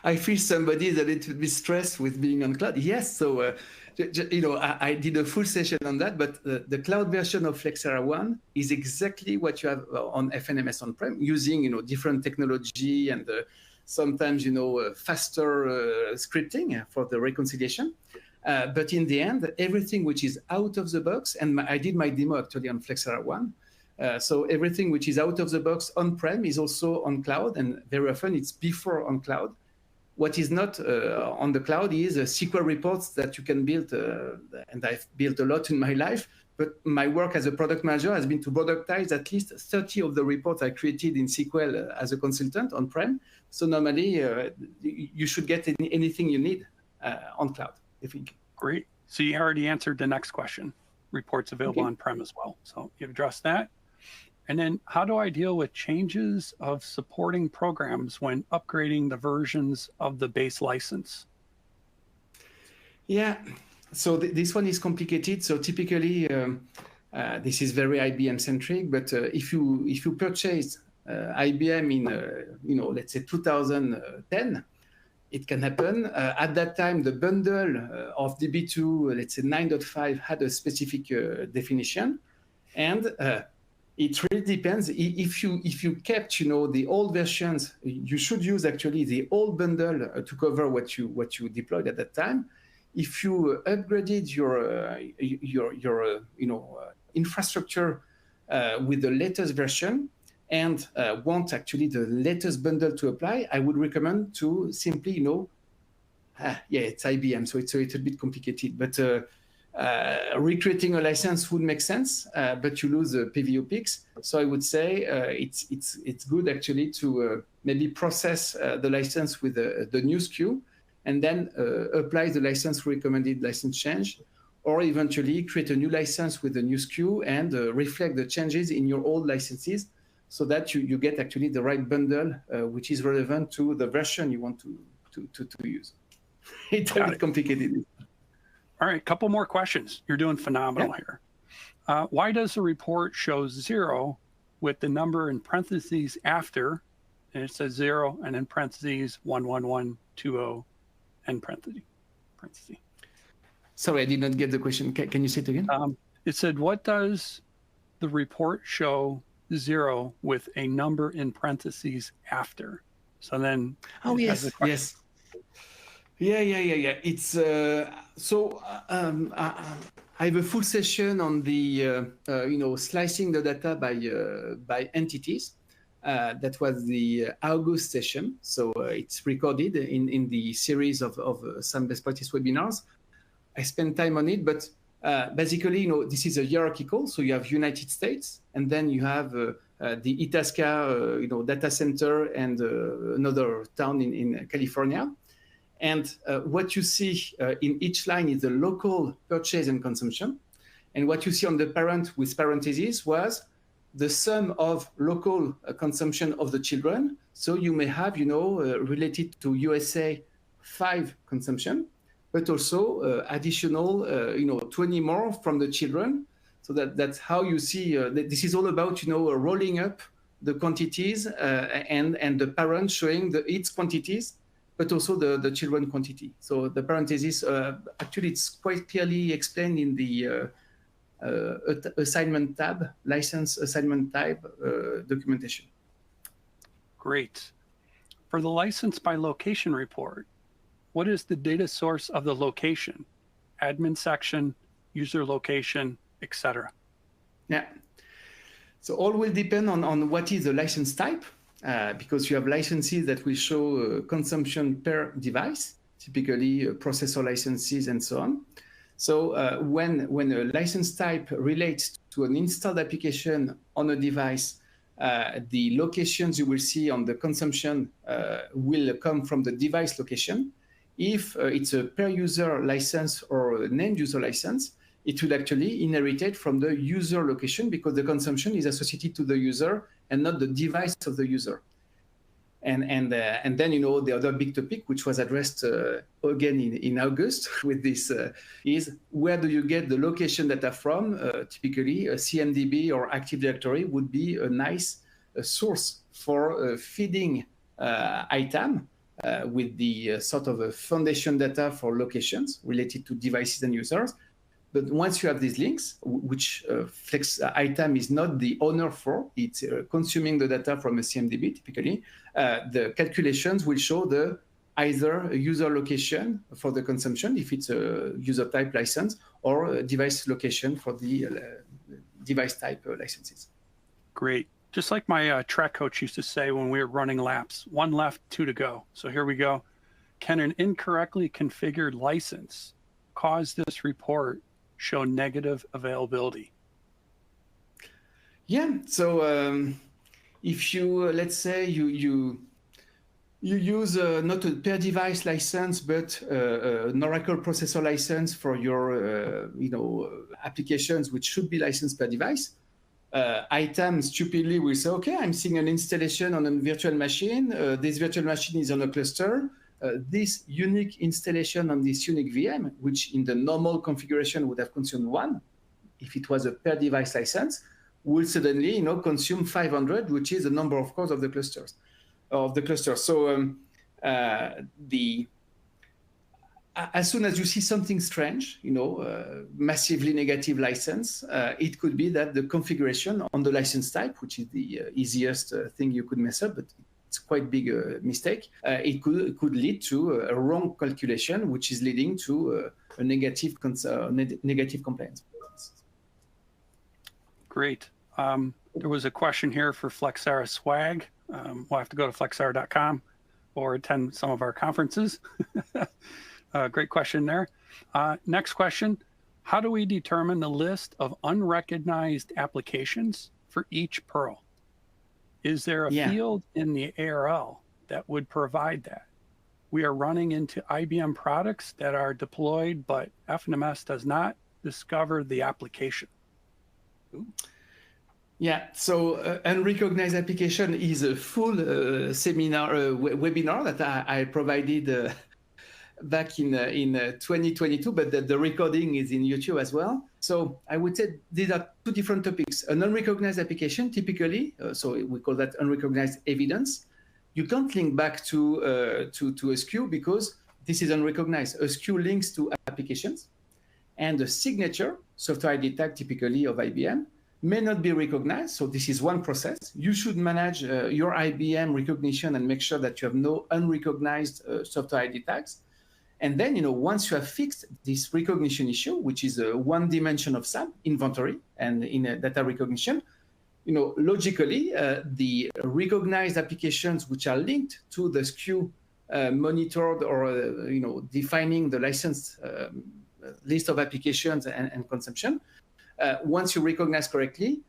I feel somebody that it would be stressed with being on cloud. Yes, so I did a full session on that, but the cloud version of Flexera One is exactly what you have on FNMS on-prem, using different technology and sometimes faster scripting for the reconciliation. But in the end, everything which is out of the box, and I did my demo actually on Flexera One. So everything which is out of the box on-prem is also on cloud, and very often it's before on cloud. What is not on the cloud is SQL reports that you can build, and I've built a lot in my life, but my work as a product manager has been to productize at least 30 of the reports I created in SQL as a consultant on-prem. So normally you should get anything you need on cloud, I think. Great. So you already answered the next question. Reports available on-prem as well. So you've addressed that. And then how do I deal with changes of supporting programs when upgrading the versions of the base license? Yeah, so this one is complicated. So typically, this is very IBM centric, but if you purchase IBM in, let's say 2010, it can happen. At that time, the bundle of DB2, let's say 9.5 had a specific definition. And it really depends. If you kept, the old versions, you should use actually the old bundle to cover what you deployed at that time. If you upgraded your infrastructure with the latest version and want actually the latest bundle to apply, I would recommend to simply, it's IBM, so it's a little bit complicated, but recreating a license would make sense, but you lose PVO peaks. So I would say it's good actually to maybe process the license with the new SKU and then apply the license recommended license change, or eventually create a new license with the new SKU and reflect the changes in your old licenses so that you get actually the right bundle, which is relevant to the version you want to use. It's a bit complicated. All right, a couple more questions. You're doing phenomenal here. Why does the report show 0 with the number in parentheses after, and it says 0 and in parentheses 11120 and parentheses? Sorry, I did not get the question. Can you say it again? It said, what does the report show 0 with a number in parentheses after? So then, yes. Yeah. It's so I have a full session on the slicing the data by entities. That was the August session. So it's recorded in the series of some best practice webinars. I spent time on it, but basically, this is a hierarchical. So you have United States, and then you have the Itasca, data center, and another town in California. And what you see in each line is the local purchase and consumption. And what you see on the parent with parentheses was the sum of local consumption of the children. So you may have, related to USA 5 consumption, but also additional, 20 more from the children. So that's how you see, this is all about, rolling up the quantities and the parent showing its quantities, but also the children quantity. So the parentheses, actually, it's quite clearly explained in the assignment tab, license assignment type documentation. Great. For the license by location report, what is the data source of the location? Admin section, user location, etc. Yeah. So all will depend on what is the license type, because you have licenses that will show consumption per device, typically processor licenses and so on. So when a license type relates to an installed application on a device, the locations you will see on the consumption will come from the device location. If it's a per user license or a named user license, it will actually inherit it from the user location because the consumption is associated to the user and not the device of the user. And then, you know, the other big topic, which was addressed again in August with this, is where do you get the location data from? Typically, a CMDB or Active Directory would be a nice source for feeding ITAM with the sort of a foundation data for locations related to devices and users. But once you have these links, which ITAM is not the owner for, it's consuming the data from a CMDB typically, the calculations will show the either a user location for the consumption, if it's a user type license, or a device location for the device type licenses. Great. Just like my track coach used to say when we were running laps, 1 left, 2 to go. So here we go. Can an incorrectly configured license cause this report show negative availability? Yeah. So if you let's say you use not a per device license, but an Oracle processor license for your applications which should be licensed per device, ITAM stupidly will say, okay, I'm seeing an installation on a virtual machine. This virtual machine is on a cluster. This unique installation on this unique VM, which in the normal configuration would have consumed 1, if it was a per device license, will suddenly consume 500, which is the number of cores of the clusters. So as soon as you see something strange, massively negative license, it could be that the configuration on the license type, which is the easiest thing you could mess up, but it's quite big mistake. It could lead to a wrong calculation, which is leading to a negative compliance. Great. There was a question here for Flexera swag. We'll have to go to flexera.com or attend some of our conferences. Great question there. Next question. How do we determine the list of unrecognized applications for each Pearl? Is there a field in the ARL that would provide that? We are running into IBM products that are deployed, but FNMS does not discover the application. Ooh. Yeah, so unrecognized application is a full webinar that I provided back in 2022, but the recording is in YouTube as well. So I would say these are 2 different topics. An unrecognized application, typically, so we call that unrecognized evidence. You can't link back to a SKU because this is unrecognized. A SKU links to applications, and the signature, software ID tag typically of IBM, may not be recognized. So this is one process. You should manage your IBM recognition and make sure that you have no unrecognized software ID tags. And then, once you have fixed this recognition issue, which is one dimension of SAM, inventory, and in data recognition, logically, the recognized applications which are linked to the SKU monitored or, defining the licensed list of applications and consumption, once you recognize correctly,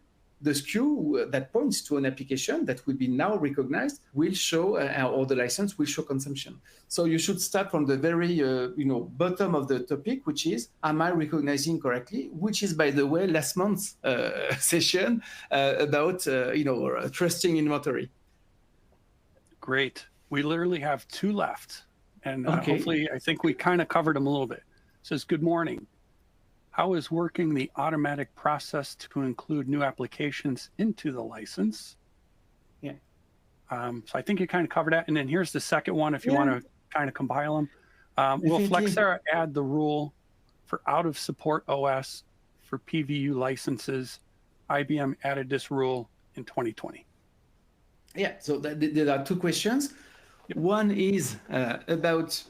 the SKU that points to an application that will be now recognized will show, or the license will show consumption. So you should start from the very, bottom of the topic, which is, am I recognizing correctly? Which is, by the way, last month's session about, trusting inventory. Great. We literally have 2 left, and hopefully, I think we kind of covered them a little bit. It says, good morning. How is working the automatic process to include new applications into the license? Yeah. So I think you kind of covered that. And then here's the second one, if you want to kind of compile them. Will Flexera add the rule for out of support OS for PVU licenses. IBM added this rule in 2020. Yeah, so there are two questions. Yep. One is about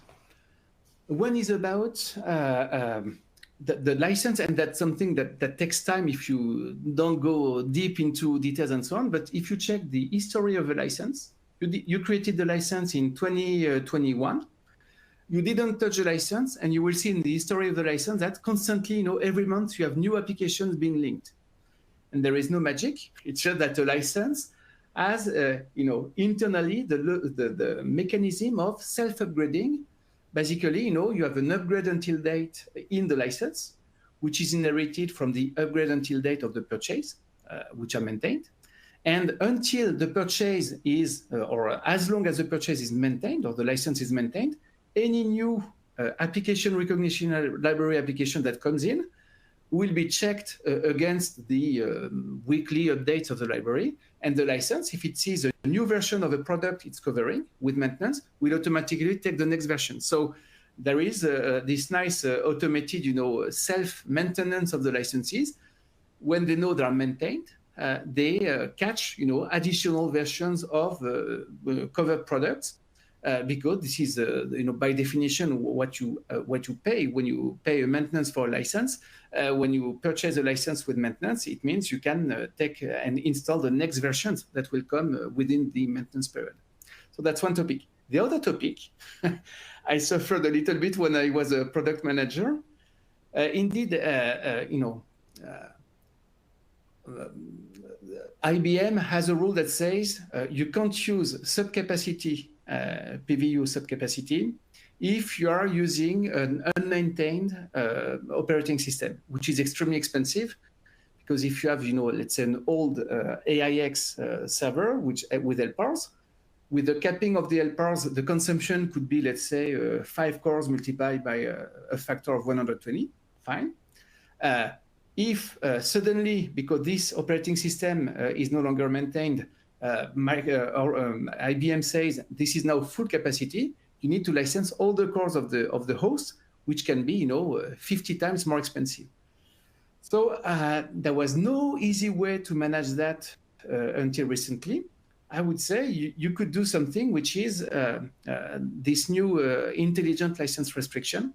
the license, and that's something that takes time if you don't go deep into details and so on. But if you check the history of a license, you created the license in 2021. You didn't touch the license, and you will see in the history of the license that constantly, every month you have new applications being linked. And there is no magic. It's just that a license has, internally the mechanism of self-upgrading. Basically, you have an upgrade until date in the license, which is inherited from the upgrade until date of the purchase, which are maintained. And until the purchase is, or as long as the purchase is maintained or the license is maintained, any new application recognition library application that comes in will be checked against the weekly updates of the library. And the license, if it sees a new version of a product it's covering with maintenance, will automatically take the next version. So there is this nice automated, self-maintenance of the licenses. When they know they are maintained, they catch, additional versions of covered products. Because this is, by definition, what you pay when you pay a maintenance for a license. When you purchase a license with maintenance, it means you can take and install the next versions that will come within the maintenance period. So that's one topic. The other topic, I suffered a little bit when I was a product manager. Indeed, IBM has a rule that says you can't use subcapacity PVU subcapacity if you are using an unmaintained operating system, which is extremely expensive. Because if you have, let's say an old AIX server with LPARs, with the capping of the LPARs, the consumption could be, let's say, 5 cores multiplied by a factor of 120. Fine. If suddenly, because this operating system is no longer maintained, IBM says this is now full capacity, you need to license all the cores of the host, which can be 50 times more expensive. So there was no easy way to manage that until recently. I would say you could do something which is this new intelligent license restriction.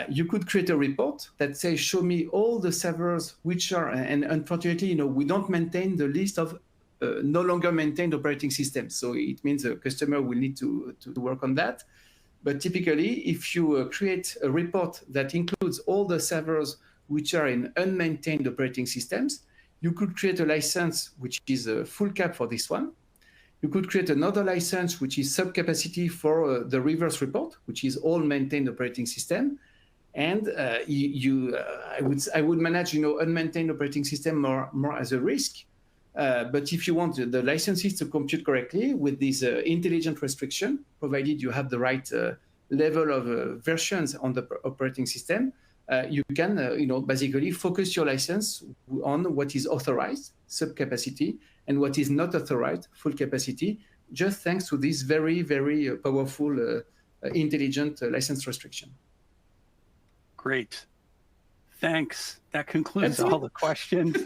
You could create a report that says, show me all the servers which are, and unfortunately, we don't maintain the list of no longer maintained operating systems. So it means a customer will need to work on that. But typically, if you create a report that includes all the servers which are in unmaintained operating systems, you could create a license which is a full cap for this one. You could create another license which is subcapacity for the reverse report, which is all maintained operating system. And I would manage, unmaintained operating system more as a risk. But if you want the licenses to compute correctly with this intelligent restriction, provided you have the right level of versions on the operating system, you can, basically focus your license on what is authorized, subcapacity, and what is not authorized, full capacity, just thanks to this very, very powerful, intelligent license restriction. Great. Thanks. That concludes all the questions.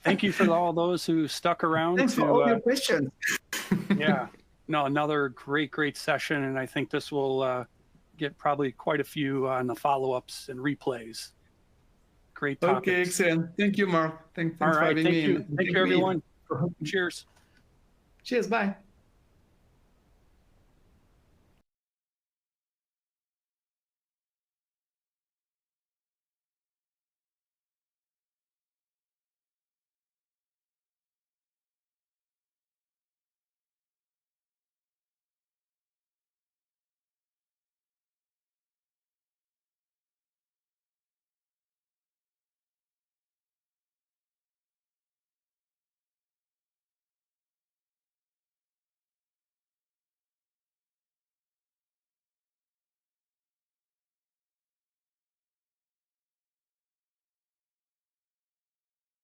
Thank you for all those who stuck around. Thanks for all your questions. Yeah. No, another great session. And I think this will get probably quite a few on the follow-ups and replays. Great topics. Okay, excellent. Thank you, Mark. Thanks for having me. Thank you, everyone. Cheers. Cheers. Bye.